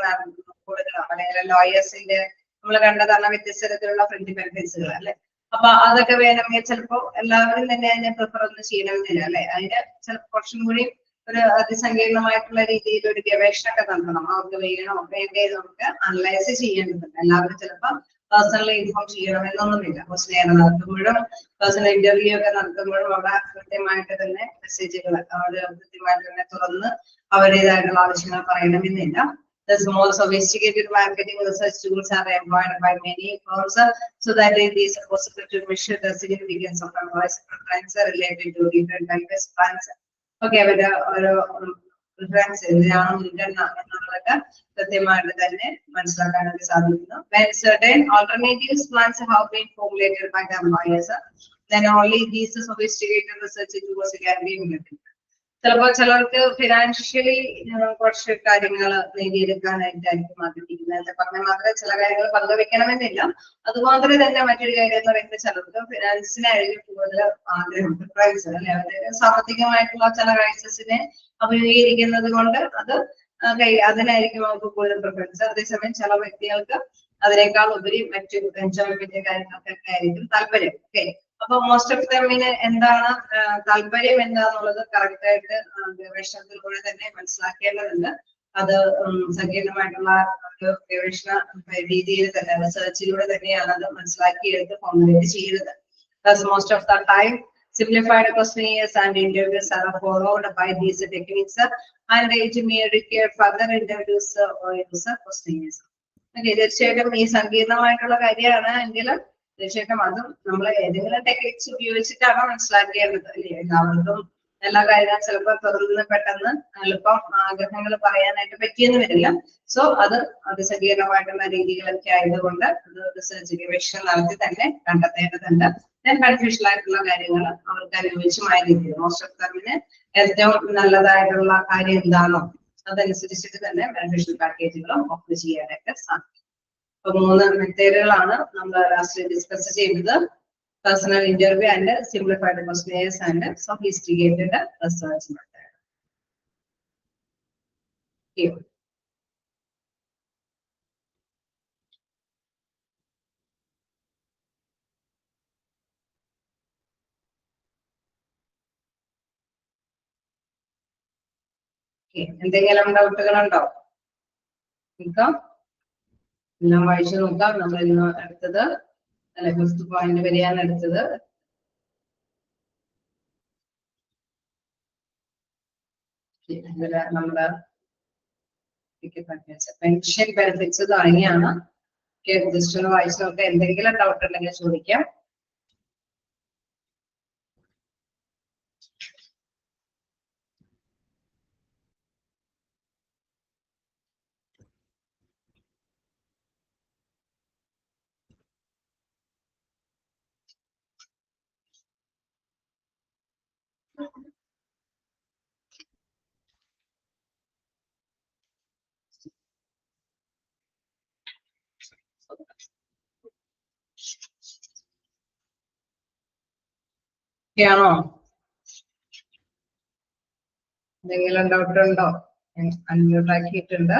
Speaker 1: കൊടുക്കണം. അല്ലെങ്കിൽ ലോയേഴ്സിന്റെ നമ്മൾ കണ്ടതാണ് വ്യത്യസ്ത തരത്തിലുള്ള ഫ്രണ്ട് ബെനിഫിറ്റ്സുകൾ അല്ലെ. അപ്പൊ അതൊക്കെ വേണമെങ്കിൽ ചിലപ്പോ എല്ലാവരും തന്നെ അതിനെ പ്രിഫർ ഒന്നും ചെയ്യണമെന്നില്ല അല്ലെ. അതിന്റെ ചിലപ്പോൾ കുറച്ചും കൂടി ഒരു അതിസങ്കീർണമായിട്ടുള്ള രീതിയിൽ ഒരു ഗവേഷണമൊക്കെ നടത്തണം. അവർക്ക് വേണോ വേണ്ടേ നമുക്ക് അനലൈസ് ചെയ്യേണ്ടതുണ്ട്. എല്ലാവരും ചിലപ്പോൾ പേഴ്സണലി ഇൻഫോം ചെയ്യണമെന്നൊന്നുമില്ല. ക്വസ്റ്റ്യൻ നടത്തുമ്പോഴും പേഴ്സണൽ ഇന്റർവ്യൂ ഒക്കെ നടത്തുമ്പോഴും അവിടെ കൃത്യമായിട്ട് തന്നെ മെസ്സേജുകൾ അവർ കൃത്യമായിട്ട് തന്നെ തുറന്ന് അവരുടേതായിട്ടുള്ള ആവശ്യങ്ങൾ പറയണമെന്നില്ല. There's more sophisticated marketing research tools are employed by many firms so that it is possible to measure the significance of employees' preference related to different benefits plans. Okay, അവരുടെ ഓരോ പ്രിഫറൻസ് എന്തിനാണ് മുൻഗണന എന്നുള്ളതൊക്കെ കൃത്യമായിട്ട് തന്നെ മനസ്സിലാക്കാനായിട്ട് സാധിക്കുന്നു. When certain alternatives plans have been formulated by the employers, then only these sophisticated research tools can be implemented. ചിലപ്പോൾ ചിലർക്ക് ഫിനാൻഷ്യലി കുറച്ച് കാര്യങ്ങൾ നേടിയെടുക്കാനായിട്ടായിരിക്കും ആഗ്രഹിക്കുന്നത്. പറഞ്ഞ മാത്രമേ ചില കാര്യങ്ങൾ പങ്കുവെക്കണമെന്നില്ല. അതുമാത്രം തന്നെ മറ്റൊരു കാര്യം എന്ന് പറയുന്നത് ചിലർക്ക് ഫിനാൻസിനായിരിക്കും കൂടുതൽ ആഗ്രഹം പ്രിഫറൻസ് അല്ലെ. അവരുടെ സാമ്പത്തികമായിട്ടുള്ള ചില ക്രൈസിസിനെ അഭിമുഖീകരിക്കുന്നത് കൊണ്ട് അതിനായിരിക്കും അവർക്ക് കൂടുതൽ പ്രിഫറൻസ്. അതേസമയം ചില വ്യക്തികൾക്ക് അതിനേക്കാൾ ഉപരി മറ്റു എൻജോയ്മെന്റ് കാര്യങ്ങൾക്കൊക്കെ ആയിരിക്കും താല്പര്യം. ഓക്കെ, അപ്പൊ മോസ്റ്റ് ഓഫ് ദമിന് എന്താണ് താല്പര്യം എന്താന്നുള്ളത് കറക്റ്റ് ആയിട്ട് ഗവേഷണത്തിലൂടെ തന്നെ മനസ്സിലാക്കേണ്ടതുണ്ട്. അത് സങ്കീർണമായിട്ടുള്ള ഒരു ഗവേഷണ രീതിയിൽ തന്നെ റിസർച്ചിലൂടെ തന്നെയാണ് അത് മനസ്സിലാക്കിയെടുത്ത് ഫോർമുലേറ്റ് ചെയ്യുന്നത്. Most of the time simplified questionnaires and interviews are followed by these techniques and it may require further interviews or user questionnaires. തീർച്ചയായിട്ടും ഈ സങ്കീർണമായിട്ടുള്ള കാര്യമാണ് എങ്കിലും തീർച്ചയായിട്ടും അതും നമ്മൾ ഏതെങ്കിലും ടെക്നിക്സ് ഉപയോഗിച്ചിട്ടാണ് മനസ്സിലാക്കേണ്ടത്. അല്ലേ, എല്ലാവർക്കും എല്ലാ കാര്യങ്ങളും ചിലപ്പോൾ തുറന്ന് പെട്ടെന്ന് എളുപ്പം ആഗ്രഹങ്ങൾ പറയാനായിട്ട് പറ്റിയെന്ന് വരില്ല. സോ അത് സങ്കീർണമായിട്ടുള്ള രീതികളൊക്കെ ആയതുകൊണ്ട് അത് റിസർച്ച് ഗവേഷണം നടത്തി തന്നെ കണ്ടെത്തേണ്ടതുണ്ട്. ബെനിഫിഷ്യൽ ആയിട്ടുള്ള കാര്യങ്ങൾ അവർക്ക് അനുയോജ്യമായ രീതിയിൽ മോസ്റ്റ് ഓഫ് ടൈമിന് ഏറ്റവും നല്ലതായിട്ടുള്ള കാര്യം എന്താണോ അതനുസരിച്ചിട്ട് തന്നെ ബെനിഫിഷ്യൽ പാക്കേജുകളും ഓഫർ ചെയ്യാനായിട്ട് സാധിക്കും. അപ്പൊ 3 മെത്തേഡുകളാണ് നമ്മൾ ലാസ്റ്റ് ഡിസ്കസ് ചെയ്തത്. Personal interview and simplified questions and sophisticated research method. എന്തെങ്കിലും ഡൗട്ടുകളുണ്ടോ? എല്ലാം വായിച്ചു നോക്കാം. നമ്മൾ ഇന്ന് അടുത്തത് അല്ലെ ഫസ്റ്റ് പോയിന്റ് വരെയാണ് അടുത്തത്. നമ്മുടെ പെൻഷൻ ബെനിഫിറ്റ്സ് തുടങ്ങിയാണ്. ജസ്റ്റ് ഒന്ന് വായിച്ചു നോക്കാം. എന്തെങ്കിലും ഡൗട്ട് ഉണ്ടെങ്കിൽ ചോദിക്കാം. ാണോ? എന്തെങ്കിലും ഡൗട്ട് ഉണ്ടോ? അൺമ്യൂട്ട് ആക്കിയിട്ടുണ്ട്.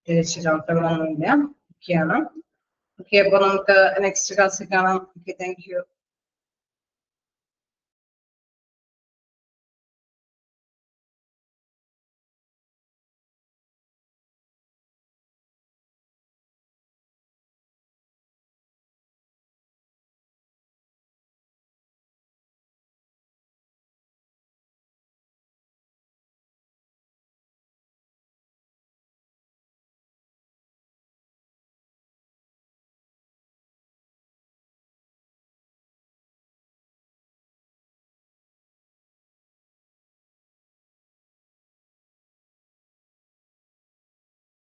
Speaker 1: തിരിച്ച് ഡൗട്ടുകളൊന്നുമില്ല. ഓക്കെയാണ്. ഓക്കെ, അപ്പൊ നമുക്ക് നെക്സ്റ്റ് ക്ലാസ്സിൽ കാണാം. Okay, thank you.